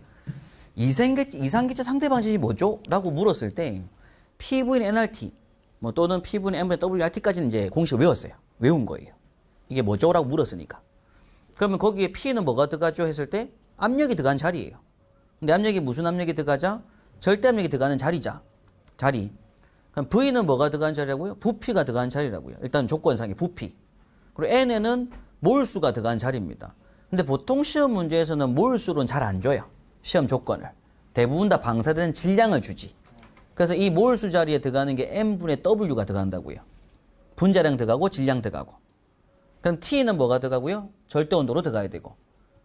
이상기체 상대 방식이 뭐죠? 라고 물었을 때 P분 nRT 뭐 또는 P분 M분 WRT까지는 이제 공식을 외웠어요. 외운 거예요. 이게 뭐죠? 라고 물었으니까. 그러면 거기에 P는 뭐가 들어가죠? 했을 때 압력이 들어간 자리예요. 근데 압력이 무슨 압력이 들어가자? 절대 압력이 들어가는 자리. 그럼 V는 뭐가 들어간 자리라고요? 부피가 들어간 자리라고요. 일단 조건상의 부피. 그리고 N에는 몰수가 들어간 자리입니다. 근데 보통 시험 문제에서는 몰수로는 잘 안 줘요. 시험 조건을. 대부분 다 방사되는 질량을 주지. 그래서 이 몰수 자리에 들어가는 게 M분의 W가 들어간다고요. 분자량 들어가고 질량 들어가고. 그럼 T는 뭐가 들어가고요? 절대 온도로 들어가야 되고.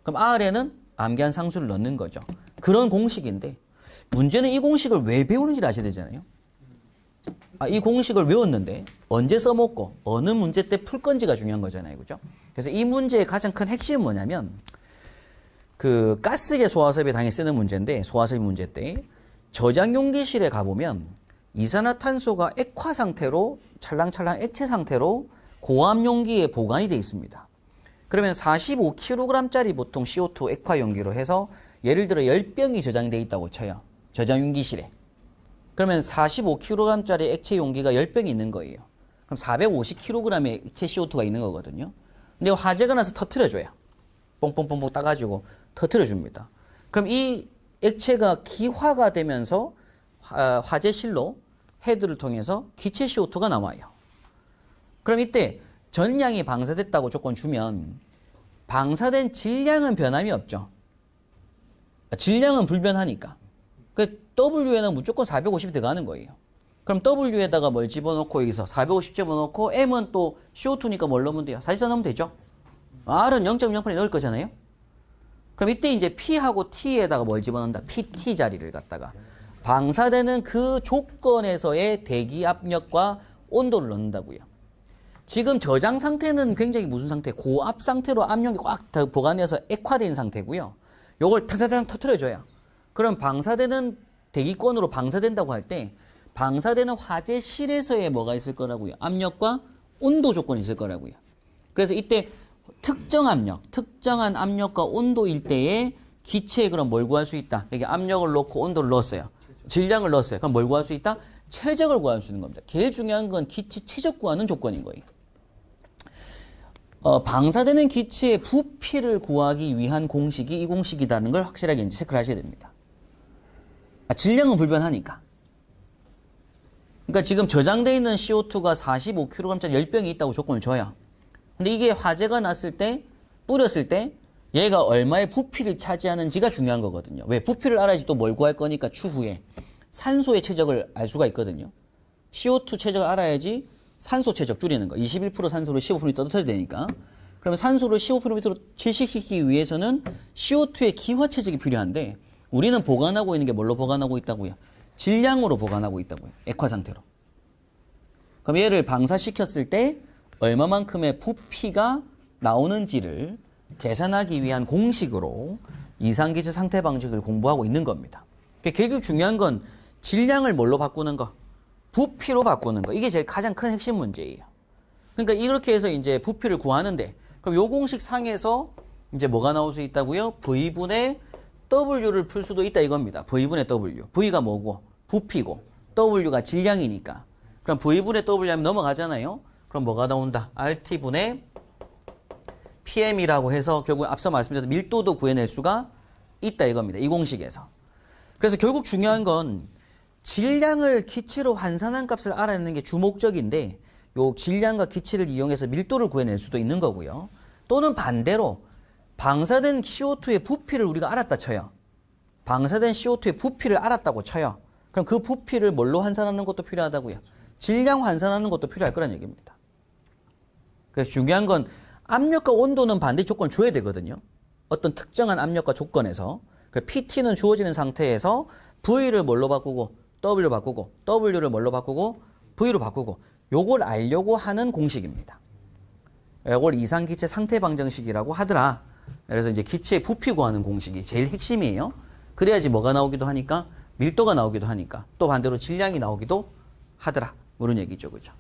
그럼 R에는 암기한 상수를 넣는 거죠. 그런 공식인데, 문제는 이 공식을 왜 배우는지를 아셔야 되잖아요. 이 공식을 외웠는데 언제 써먹고 어느 문제 때 풀 건지가 중요한 거잖아요. 그죠? 그래서 이 문제의 가장 큰 핵심은 뭐냐면, 그 가스계 소화섭에 당연히 쓰는 문제인데, 소화섭 문제 때 저장용기실에 가보면 이산화탄소가 액화 상태로 찰랑찰랑 액체 상태로 고압 용기에 보관이 되어 있습니다. 그러면 45kg짜리 보통 CO2 액화 용기로 해서 예를 들어 10병이 저장되어 있다고 쳐요. 저장용기실에. 그러면 45kg짜리 액체 용기가 10병이 있는 거예요. 그럼 450kg의 액체 CO2가 있는 거거든요. 근데 화재가 나서 터트려줘요. 뽕뽕뽕뽕 따가지고 터트려 줍니다. 그럼 이 액체가 기화가 되면서 화재실로 헤드를 통해서 기체 CO2가 나와요. 그럼 이때 전량이 방사됐다고 조건 주면 방사된 질량은 변함이 없죠. 질량은 불변하니까. 그 W에는 무조건 450이 들어가는 거예요. 그럼 W에다가 뭘 집어넣고 여기서 450 집어넣고 M은 또 CO2니까 뭘 넣으면 돼요? 사실상 넣으면 되죠. R은 0.08에 넣을 거잖아요. 그럼 이때 이제 P하고 T에다가 뭘 집어넣는다? PT 자리를 갖다가 방사되는 그 조건에서의 대기 압력과 온도를 넣는다고요. 지금 저장 상태는 굉장히 무슨 상태? 고압 상태로 압력이 꽉 보관해서 액화된 상태고요. 요걸 탕탕탕 터트려줘요. 그럼 방사되는 대기권으로 방사된다고 할 때 방사되는 화재실에서의 뭐가 있을 거라고요? 압력과 온도 조건이 있을 거라고요. 그래서 이때 특정한 압력과 온도일 때에 기체에 그럼 뭘 구할 수 있다? 여기 압력을 넣고 온도를 넣었어요. 질량을 넣었어요. 그럼 뭘 구할 수 있다? 최적을 구할 수 있는 겁니다. 제일 중요한 건 기체 최적 구하는 조건인 거예요. 방사되는 기체의 부피를 구하기 위한 공식이 이 공식이라는 걸 확실하게 이제 체크를 하셔야 됩니다. 질량은 불변하니까. 그러니까 지금 저장되어 있는 CO2가 45kg짜리 10병이 있다고 조건을 줘요. 근데 이게 화재가 났을 때, 뿌렸을 때 얘가 얼마의 부피를 차지하는지가 중요한 거거든요. 왜? 부피를 알아야지 또 뭘 구할 거니까 추후에 산소의 최적을 알 수가 있거든요. CO2 최적을 알아야지 산소 최적 줄이는 거. 21% 산소를 15% 떨어뜨려야 되니까. 그러면 산소를 15% 밑으로 질식시키기 위해서는 CO2의 기화 최적이 필요한데 우리는 보관하고 있는 게 뭘로 보관하고 있다고요? 질량으로 보관하고 있다고요. 액화 상태로. 그럼 얘를 방사시켰을 때 얼마만큼의 부피가 나오는지를 계산하기 위한 공식으로 이상기체 상태 방식을 공부하고 있는 겁니다. 결국 중요한 건 질량을 뭘로 바꾸는 거? 부피로 바꾸는 거. 이게 제일 가장 큰 핵심 문제예요. 그러니까 이렇게 해서 이제 부피를 구하는데 그럼 요 공식 상에서 이제 뭐가 나올 수 있다고요? V분의 W를 풀 수도 있다 이겁니다. V분의 W. V가 뭐고? 부피고 W가 질량이니까. 그럼 V분의 W 하면 넘어가잖아요. 그럼 뭐가 나온다? RT분의 PM이라고 해서 결국 앞서 말씀드렸던 밀도도 구해낼 수가 있다 이겁니다. 이 공식에서. 그래서 결국 중요한 건 질량을 기체로 환산한 값을 알아내는 게 주목적인데 요 질량과 기체를 이용해서 밀도를 구해낼 수도 있는 거고요. 또는 반대로 방사된 CO2의 부피를 우리가 알았다 쳐요. 방사된 CO2의 부피를 알았다고 쳐요. 그럼 그 부피를 뭘로 환산하는 것도 필요하다고요. 질량 환산하는 것도 필요할 거란 얘기입니다. 그래서 중요한 건 압력과 온도는 반대 조건 줘야 되거든요. 어떤 특정한 압력과 조건에서. PT는 주어지는 상태에서 V를 뭘로 바꾸고 W로 바꾸고 W를 뭘로 바꾸고 V로 바꾸고 요걸 알려고 하는 공식입니다. 요걸 이상기체 상태 방정식이라고 하더라. 그래서 이제 기체의 부피 구하는 공식이 제일 핵심이에요. 그래야지 뭐가 나오기도 하니까 밀도가 나오기도 하니까 또 반대로 질량이 나오기도 하더라. 그런 얘기죠. 그죠?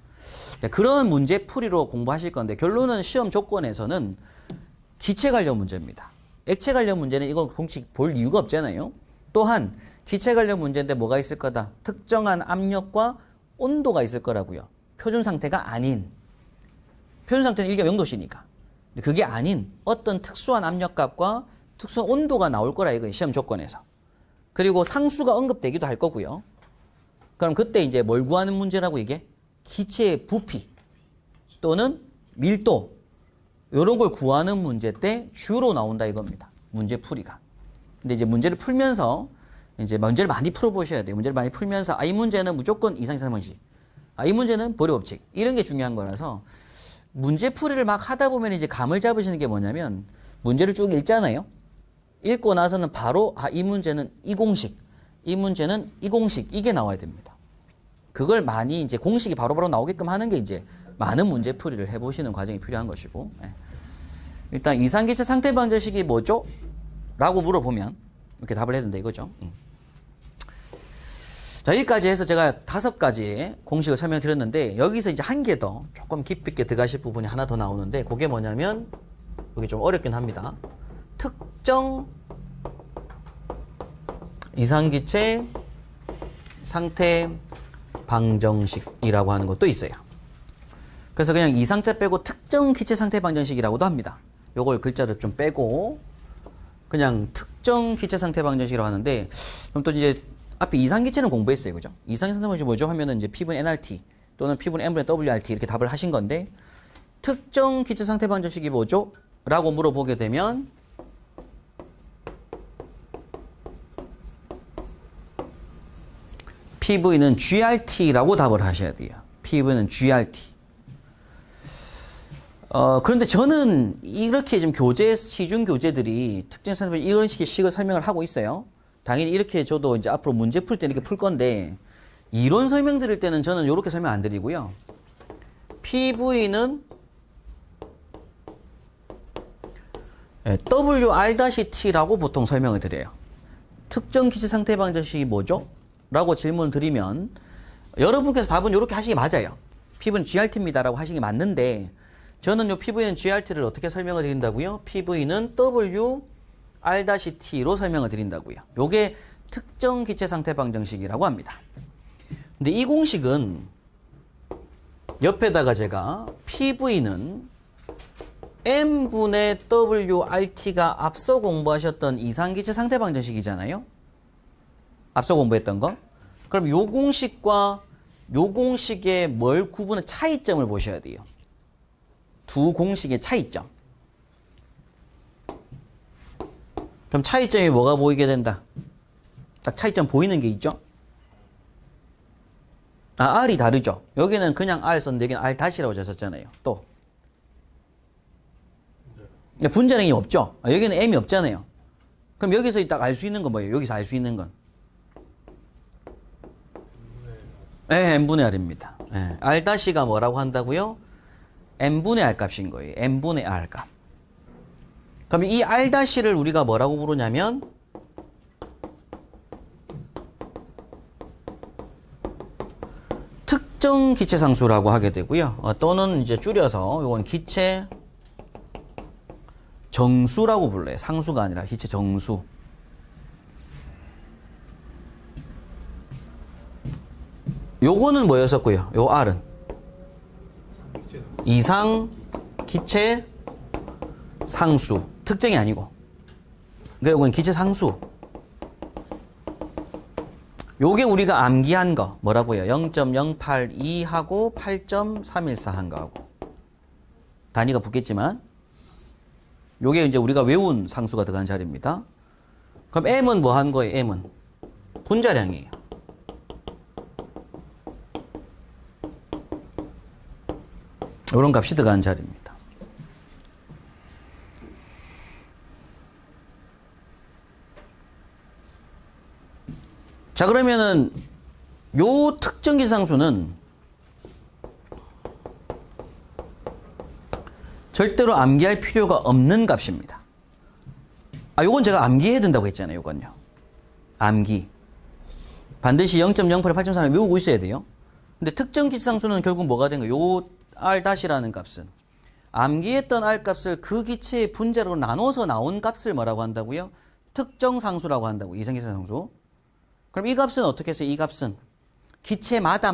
그런 문제 풀이로 공부하실 건데 결론은 시험 조건에서는 기체 관련 문제입니다. 액체 관련 문제는 이거 공식 볼 이유가 없잖아요. 또한 기체 관련 문제인데 뭐가 있을 거다? 특정한 압력과 온도가 있을 거라고요. 표준 상태가 아닌. 표준 상태는 1경 0도씨니까. 그게 아닌 어떤 특수한 압력값과 특수한 온도가 나올 거라 이거예요. 시험 조건에서. 그리고 상수가 언급되기도 할 거고요. 그럼 그때 이제 뭘 구하는 문제라고 이게? 기체의 부피 또는 밀도 이런 걸 구하는 문제 때 주로 나온다 이겁니다. 문제 풀이가. 근데 이제 문제를 풀면서 이제 문제를 많이 풀어보셔야 돼요. 문제를 많이 풀면서 이 문제는 무조건 이상계산 방식. 이 문제는 보리 법칙. 이런 게 중요한 거라서 문제 풀이를 막 하다 보면 이제 감을 잡으시는 게 뭐냐면 문제를 쭉 읽잖아요. 읽고 나서는 바로 이 문제는 이 공식, 이 문제는 이 공식 이게 나와야 됩니다. 그걸 많이 이제 공식이 바로바로 나오게끔 하는 게 이제 많은 문제 풀이를 해보시는 과정이 필요한 것이고 일단 이상기체 상태 방정식이 뭐죠? 라고 물어보면 이렇게 답을 해야 된다 이거죠. 자, 여기까지 해서 제가 5가지의 공식을 설명드렸는데 여기서 이제 한 개 더 조금 깊이 있게 들어가실 부분이 하나 더 나오는데 그게 뭐냐면 여기 좀 어렵긴 합니다. 특정 이상기체 상태 방정식이라고 하는 것도 있어요. 그래서 그냥 이상자 빼고 특정 기체 상태 방정식이라고도 합니다. 요걸 글자를 좀 빼고 그냥 특정 기체 상태 방정식이라고 하는데, 그럼 또 이제 앞에 이상기체는 공부했어요. 그죠? 이상기체 상태 방정식이 뭐죠? 하면은 이제 P분의 NRT 또는 P분의 N분의 WRT 이렇게 답을 하신 건데, 특정 기체 상태 방정식이 뭐죠? 라고 물어보게 되면 PV는 GRT라고 답을 하셔야 돼요. PV는 GRT. 그런데 저는 이렇게 좀 시중 교재들이 특정 상태 이런 식의 설명을 하고 있어요. 당연히 이렇게 저도 이제 앞으로 문제 풀 때 이렇게 풀 건데, 이론 설명 드릴 때는 저는 이렇게 설명 안 드리고요. PV는 WR-T라고 보통 설명을 드려요. 특정 기체 상태 방정식이 뭐죠? 라고 질문을 드리면 여러분께서 답은 이렇게 하시기 맞아요. PV는 GRT입니다 라고 하시기 맞는데, 저는 요 PV는 GRT를 어떻게 설명을 드린다고요? PV는 WR-T로 설명을 드린다고요. 요게 특정 기체 상태 방정식이라고 합니다. 근데 이 공식은 옆에다가 제가 PV는 M분의 WRT가 앞서 공부하셨던 이상기체 상태 방정식이잖아요. 앞서 공부했던 거. 그럼 요 공식과 요 공식의 뭘 구분한 차이점을 보셔야 돼요. 두 공식의 차이점. 그럼 차이점이 뭐가 보이게 된다? 딱 차이점 보이는 게 있죠? R이 다르죠? 여기는 그냥 R 썼는데 여기는 R 다시라고 썼잖아요. 또. 분자량이 없죠? 여기는 M이 없잖아요. 그럼 여기서 딱 알 수 있는 건 뭐예요? 여기서 알 수 있는 건? 네, M분의 R입니다. 네, R-가 뭐라고 한다고요? M분의 R 값인 거예요. M분의 R 값. 그럼 이 R-를 우리가 뭐라고 부르냐면 특정 기체 상수라고 하게 되고요. 또는 이제 줄여서 이건 기체 정수라고 불러요. 상수가 아니라 기체 정수. 요거는 뭐였었고요? 요 R은 이상 기체 상수. 특정이 아니고. 그러니까 요건 기체 상수. 요게 우리가 암기한 거 뭐라고요? 0.082하고 8.314 한 거하고 단위가 붙겠지만 요게 이제 우리가 외운 상수가 들어간 자리입니다. 그럼 M은 뭐 한 거예요? M은 분자량이에요. 이런 값이 들어간 자리입니다. 자, 그러면은 요 특정 기상수는 절대로 암기할 필요가 없는 값입니다. 요건 제가 암기해야 된다고 했잖아요. 요건요. 암기. 반드시 0.08에 8.3을 외우고 있어야 돼요. 근데 특정 기상수는 결국 뭐가 된 거예요? 요 R-라는 값은 암기했던 R 값을 그 기체의 분자로 나눠서 나온 값을 뭐라고 한다고요? 특정 상수라고 한다고. 이상기체 상수. 그럼 이 값은 어떻게 했어요? 이 값은 기체마다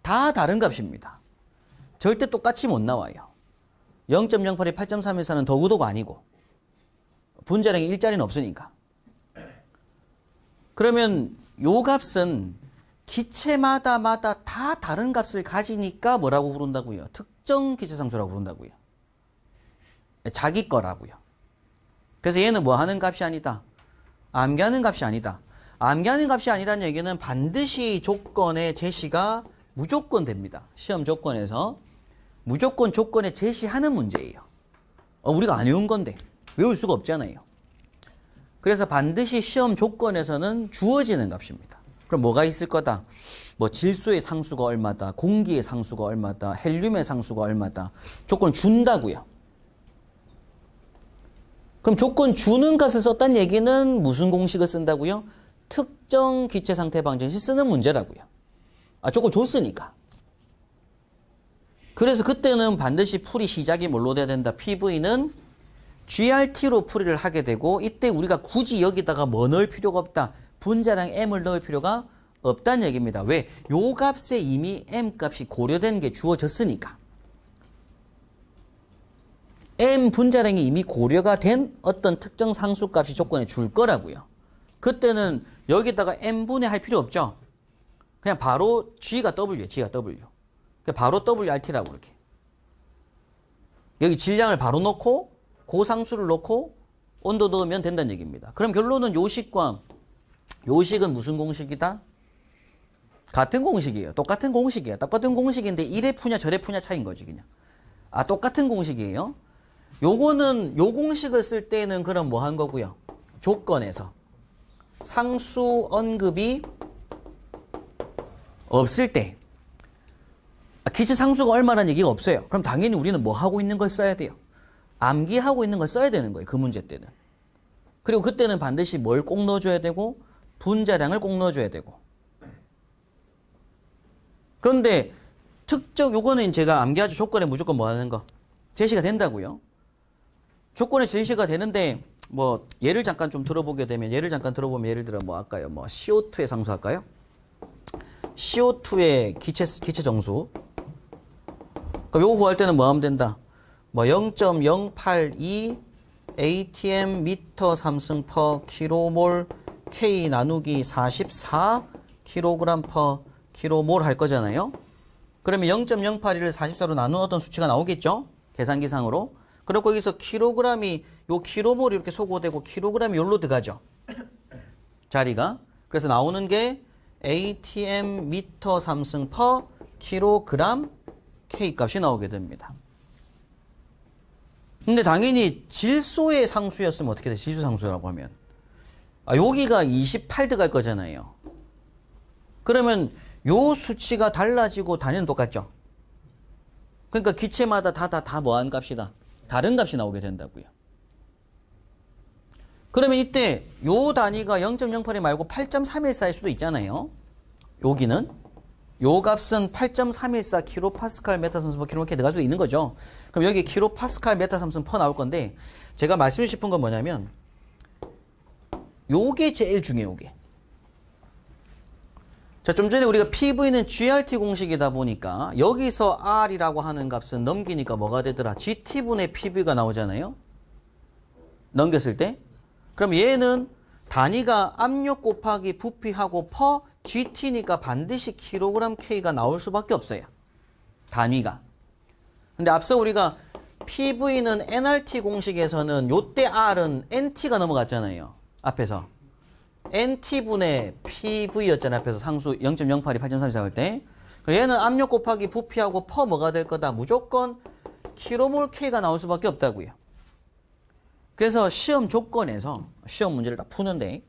다 다른 값입니다. 절대 똑같이 못 나와요. 0.08에 8.314는 더구도가 아니고 분자량이 일자리는 없으니까. 그러면 요 값은 기체마다 다 다른 값을 가지니까 뭐라고 부른다고요? 특정 기체상수라고 부른다고요. 자기 거라고요. 그래서 얘는 뭐 하는 값이 아니다. 암기하는 값이 아니다. 암기하는 값이 아니라는 얘기는 반드시 조건의 제시가 무조건 됩니다. 시험 조건에서 무조건 조건에 제시하는 문제예요. 우리가 안 외운 건데 외울 수가 없잖아요. 그래서 반드시 시험 조건에서는 주어지는 값입니다. 그럼 뭐가 있을 거다? 뭐 질소의 상수가 얼마다, 공기의 상수가 얼마다, 헬륨의 상수가 얼마다. 조건 준다고요. 그럼 조건 주는 값을 썼다는 얘기는 무슨 공식을 쓴다고요? 특정 기체 상태 방정식 쓰는 문제라고요. 조건 줬으니까. 그래서 그때는 반드시 풀이 시작이 뭘로 돼야 된다? PV는 GRT로 풀이를 하게 되고, 이때 우리가 굳이 여기다가 뭐 넣을 필요가 없다. 분자량 M을 넣을 필요가 없다는 얘기입니다. 왜? 요 값에 이미 M 값이 고려된 게 주어졌으니까. m 분자량이 이미 고려가 된 어떤 특정 상수값이 조건에 줄 거라고요. 그때는 여기다가 n분의 할 필요 없죠. 그냥 바로 g가 w예요. g가 w. 바로 wrt라고 이렇게. 여기 질량을 바로 넣고 고상수를 넣고 온도 넣으면 된다는 얘기입니다. 그럼 결론은 요식과 요식은 무슨 공식이다? 같은 공식이에요. 똑같은 공식이에요. 똑같은 공식인데 이래 푸냐 저래 푸냐 차이인 거지 그냥. 아 똑같은 공식이에요. 요거는 요 공식을 쓸 때는 그럼 뭐 한 거고요. 조건에서 상수 언급이 없을 때 기체 상수가 얼마라는 얘기가 없어요. 그럼 당연히 우리는 뭐 하고 있는 걸 써야 돼요. 암기하고 있는 걸 써야 되는 거예요. 그 문제 때는. 그리고 그때는 반드시 뭘 꼭 넣어줘야 되고 분자량을 꼭 넣어줘야 되고. 그런데 특정 요거는 제가 암기하죠. 조건에 무조건 뭐 하는 거 제시가 된다고요. 조건에 제시가 되는데 뭐 예를 잠깐 좀 들어보게 되면 예를 들어 뭐 할까요? 뭐 CO2의 상수 할까요? CO2의 기체 정수. 그럼 요거 구할 때는 뭐 하면 된다? 뭐 0.082 atm 미터 삼승 per kmol K 나누기 44 kg per kmol 할 거잖아요. 그러면 0.082를 44로 나눈 어떤 수치가 나오겠죠? 계산기상으로. 그리고 거기서 킬로그램이 요 킬로몰이 이렇게 소거되고 킬로그램이 여기로 들어가죠. 자리가. 그래서 나오는 게 atm 미터 삼승 per kg K 값이 나오게 됩니다. 근데 당연히 질소의 상수였으면 어떻게 돼? 질소 상수라고 하면. 여기가 28 들어갈 거잖아요. 그러면 요 수치가 달라지고 단위는 똑같죠. 그러니까 기체마다 다 뭐한 값이다. 다른 값이 나오게 된다고요. 그러면 이때 요 단위가 0.08이 말고 8.314일 수도 있잖아요. 여기는. 요 값은 8.314 kPa 메타삼승 per km 들어갈 수 있는 거죠. 그럼 여기 kPa 메타삼승 per 나올 건데 제가 말씀드리고 싶은 건 뭐냐면 요게 제일 중요해요. 요게. 자, 좀 전에 우리가 PV는 GRT 공식이다 보니까 여기서 R이라고 하는 값은 넘기니까 뭐가 되더라? GT분의 PV가 나오잖아요. 넘겼을 때. 그럼 얘는 단위가 압력 곱하기 부피하고 per GT니까 반드시 kg K가 나올 수밖에 없어요. 단위가. 근데 앞서 우리가 PV는 nRT 공식에서는 요때 R은 NT가 넘어갔잖아요. 앞에서. NT분의 PV였잖아요. 앞에서 상수 0.08이 8.34 할 때. 얘는 압력 곱하기 부피하고 per 뭐가 될 거다? 무조건 kmol K가 나올 수밖에 없다고요. 그래서 시험 조건에서 시험 문제를 다 푸는데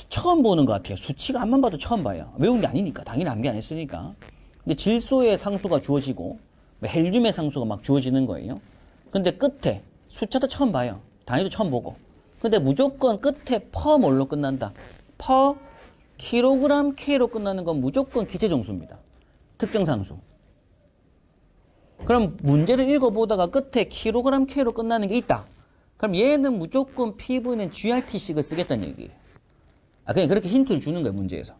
처음 보는 것 같아요. 수치가 앞만 봐도 처음 봐요. 외운 게 아니니까. 당연히 암기 안 했으니까. 근데 질소의 상수가 주어지고 헬륨의 상수가 막 주어지는 거예요. 근데 끝에 숫자도 처음 봐요. 단위도 처음 보고. 근데 무조건 끝에 per 뭘로 끝난다. per kg K로 끝나는 건 무조건 기체 정수입니다. 특정 상수. 그럼 문제를 읽어보다가 끝에 kg K로 끝나는 게 있다. 그럼 얘는 무조건 PV는 GRT식을 쓰겠다는 얘기예요. 그냥 그렇게 힌트를 주는 거예요, 문제에서.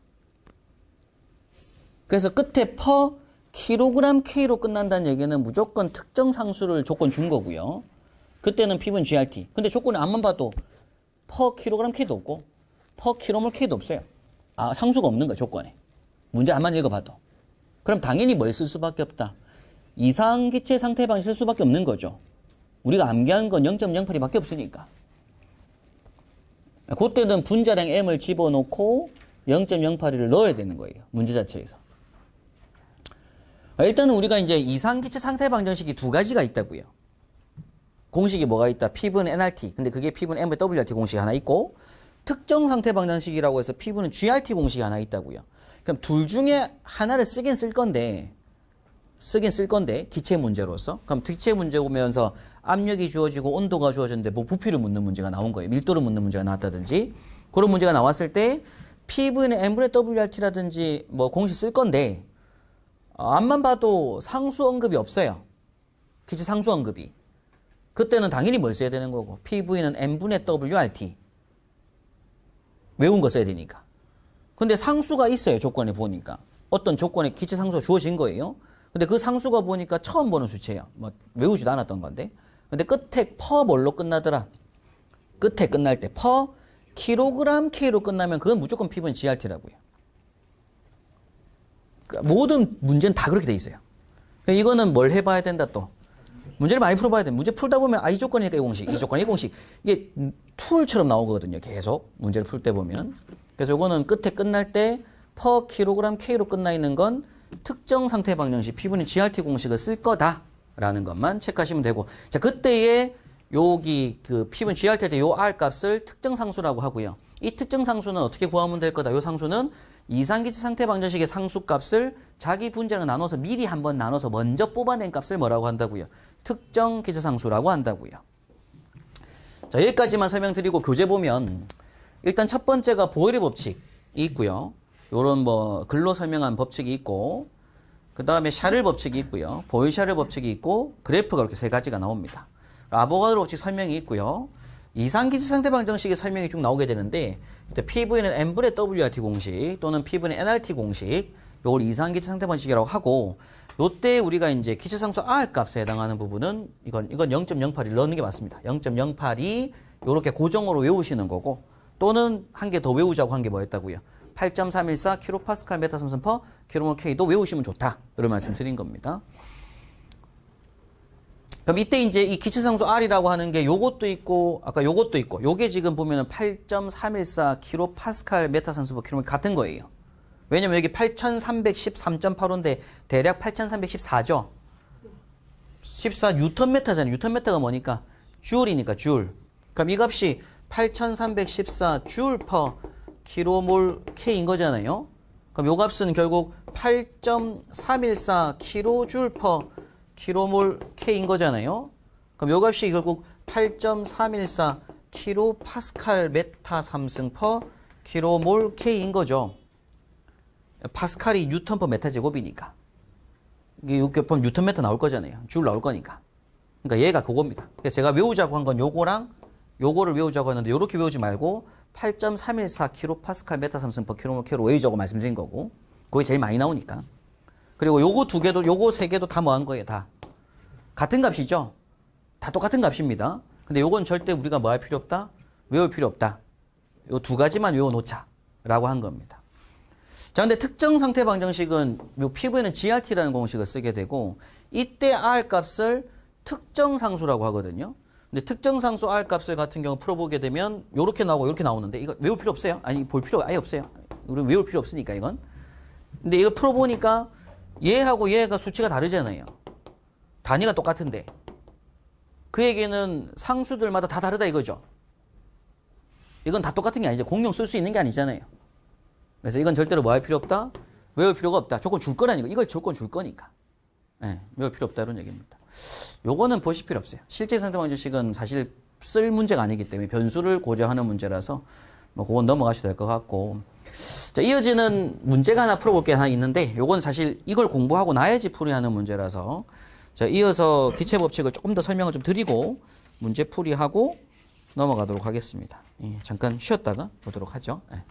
그래서 끝에 per kg K로 끝난다는 얘기는 무조건 특정 상수를 조건 준 거고요. 그때는 PV는 GRT. 근데 조건에 앞만 봐도 per kg K도 없고 per kmol K도 없어요. 상수가 없는 거야, 조건에. 문제 앞만 읽어봐도. 그럼 당연히 뭘 쓸 수밖에 없다. 이상기체 상태 방식 쓸 수밖에 없는 거죠. 우리가 암기한 건 0.08이 밖에 없으니까. 그때는 분자량 m을 집어넣고 0.082를 넣어야 되는 거예요. 문제 자체에서. 일단은 우리가 이제 이상기체 상태 방정식이 두 가지가 있다고요. 공식이 뭐가 있다? P분은 nRT. 근데 그게 P분은 m의 WRT 공식이 하나 있고 특정 상태 방정식이라고 해서 P분은 GRT 공식이 하나 있다고요. 그럼 둘 중에 하나를 쓰긴 쓸 건데 기체 문제로서. 그럼 기체 문제 오면서 압력이 주어지고 온도가 주어졌는데 뭐 부피를 묻는 문제가 나온 거예요. 밀도를 묻는 문제가 나왔다든지 그런 문제가 나왔을 때 PV는 n분의 WRT라든지 뭐 공식 쓸 건데 앞만 봐도 상수 언급이 없어요. 기체 상수 언급이. 그때는 당연히 뭘 써야 되는 거고 PV는 n분의 WRT. 외운 거 써야 되니까. 근데 상수가 있어요. 조건에 보니까. 어떤 조건에 기체 상수가 주어진 거예요. 근데 그 상수가 보니까 처음 보는 수치예요. 뭐 외우지도 않았던 건데. 근데 끝에 퍼 뭘로 끝나더라? 끝에 끝날 때 퍼 킬로그램 K로 끝나면 그건 무조건 P분 GRT라고요. 그러니까 모든 문제는 다 그렇게 돼 있어요. 그러니까 이거는 뭘 해봐야 된다 또. 문제를 많이 풀어봐야 돼. 문제 풀다 보면 이 조건이니까 이 공식, 이 조건, 이 공식. 이게 툴처럼 나오거든요. 계속 문제를 풀 때 보면. 그래서 이거는 끝에 끝날 때 퍼 킬로그램 K로 끝나 있는 건 특정 상태 방정식 P분의 GRT 공식을 쓸 거다라는 것만 체크하시면 되고. 자, 그때의 여기 그 P분 GRT 할 때 요 R 값을 특정 상수라고 하고요. 이 특정 상수는 어떻게 구하면 될 거다. 요 상수는 이상기체 상태 방정식의 상수 값을 자기 분자랑 나눠서 미리 한번 나눠서 먼저 뽑아낸 값을 뭐라고 한다고요? 특정 기체 상수라고 한다고요. 자, 여기까지만 설명드리고 교재 보면 일단 첫 번째가 보일의 법칙이 있고요. 요런 뭐 글로 설명한 법칙이 있고, 그 다음에 샤를 법칙이 있고요. 보일 샤를 법칙이 있고, 그래프가 이렇게 세 가지가 나옵니다. 아보가드로 법칙 설명이 있고요. 이상기체 상태 방정식의 설명이 쭉 나오게 되는데, P분의 n분의 WRT 공식 또는 P분의 nRT 공식, 요걸 이상기체 상태 방정식이라고 하고, 요때 우리가 이제 기체상수 R 값에 해당하는 부분은 이건 0.08을 넣는 게 맞습니다. 0.08이 요렇게 고정으로 외우시는 거고, 또는 한 개 더 외우자고 한 게 뭐였다고요? 8.314 kPa 메타 삼성 퍼 킬로몰 K도 외우시면 좋다. 이런 말씀 드린 겁니다. 그럼 이때 이제 이 기체상수 R이라고 하는 게 요것도 있고, 아까 요것도 있고, 요게 지금 보면은 8.314 kPa 메타 삼성 퍼 킬로몰 같은 거예요. 왜냐면 여기 8313.85인데 대략 8314죠. 14 뉴턴메타잖아요. 뉴턴메타가 뭐니까? 줄이니까 줄. 그럼 이 값이 8314 줄 퍼 킬로몰 K인 거잖아요. 그럼 요 값은 결국 8.314 킬로줄 퍼 킬로몰 K인 거잖아요. 그럼 요 값이 결국 8.314 킬로파스칼 메타 3승 퍼 킬로몰 K인 거죠. 파스칼이 뉴턴 퍼 메타 제곱이니까. 이게 보면 뉴턴 메타 나올 거잖아요. 줄 나올 거니까. 그러니까 얘가 그겁니다. 그래서 제가 외우자고 한 건 요거랑 요거를 외우자고 했는데 요렇게 외우지 말고 8.314 kPa 메타 3승 퍼 킬로몰 K로 외우자고 말씀드린 거고. 그게 제일 많이 나오니까. 그리고 요거 두 개도, 요거 세 개도 다 뭐 한 거예요, 다. 같은 값이죠? 다 똑같은 값입니다. 근데 요건 절대 우리가 뭐 할 필요 없다? 외울 필요 없다. 요 두 가지만 외워놓자. 라고 한 겁니다. 자, 근데 특정 상태 방정식은 요 P분의 GRT라는 공식을 쓰게 되고, 이때 R 값을 특정 상수라고 하거든요. 근데 특정 상수 R 값을 같은 경우 풀어보게 되면 요렇게 나오고 요렇게 나오는데, 이거 외울 필요 없어요? 아니, 볼 필요 아예 없어요. 우리 외울 필요 없으니까, 이건. 근데 이거 풀어보니까 얘하고 얘가 수치가 다르잖아요. 단위가 똑같은데. 그 얘기는 상수들마다 다 다르다 이거죠. 이건 다 똑같은 게 아니죠. 공용 쓸 수 있는 게 아니잖아요. 그래서 이건 절대로 뭐 할 필요 없다? 외울 필요가 없다. 조건 줄 거라니까. 이걸 조건 줄 거니까. 네, 외울 필요 없다 이런 얘기입니다. 요거는 보실 필요 없어요. 실제 상태 방정식은 사실 쓸 문제가 아니기 때문에 변수를 고려하는 문제라서 뭐 그건 넘어가셔도 될 것 같고. 자, 이어지는 문제가 하나 풀어볼 게 하나 있는데, 요건 사실 이걸 공부하고 나야지 풀이하는 문제라서, 자, 이어서 기체 법칙을 조금 더 설명을 좀 드리고 문제 풀이하고 넘어가도록 하겠습니다. 예, 잠깐 쉬었다가 보도록 하죠. 예.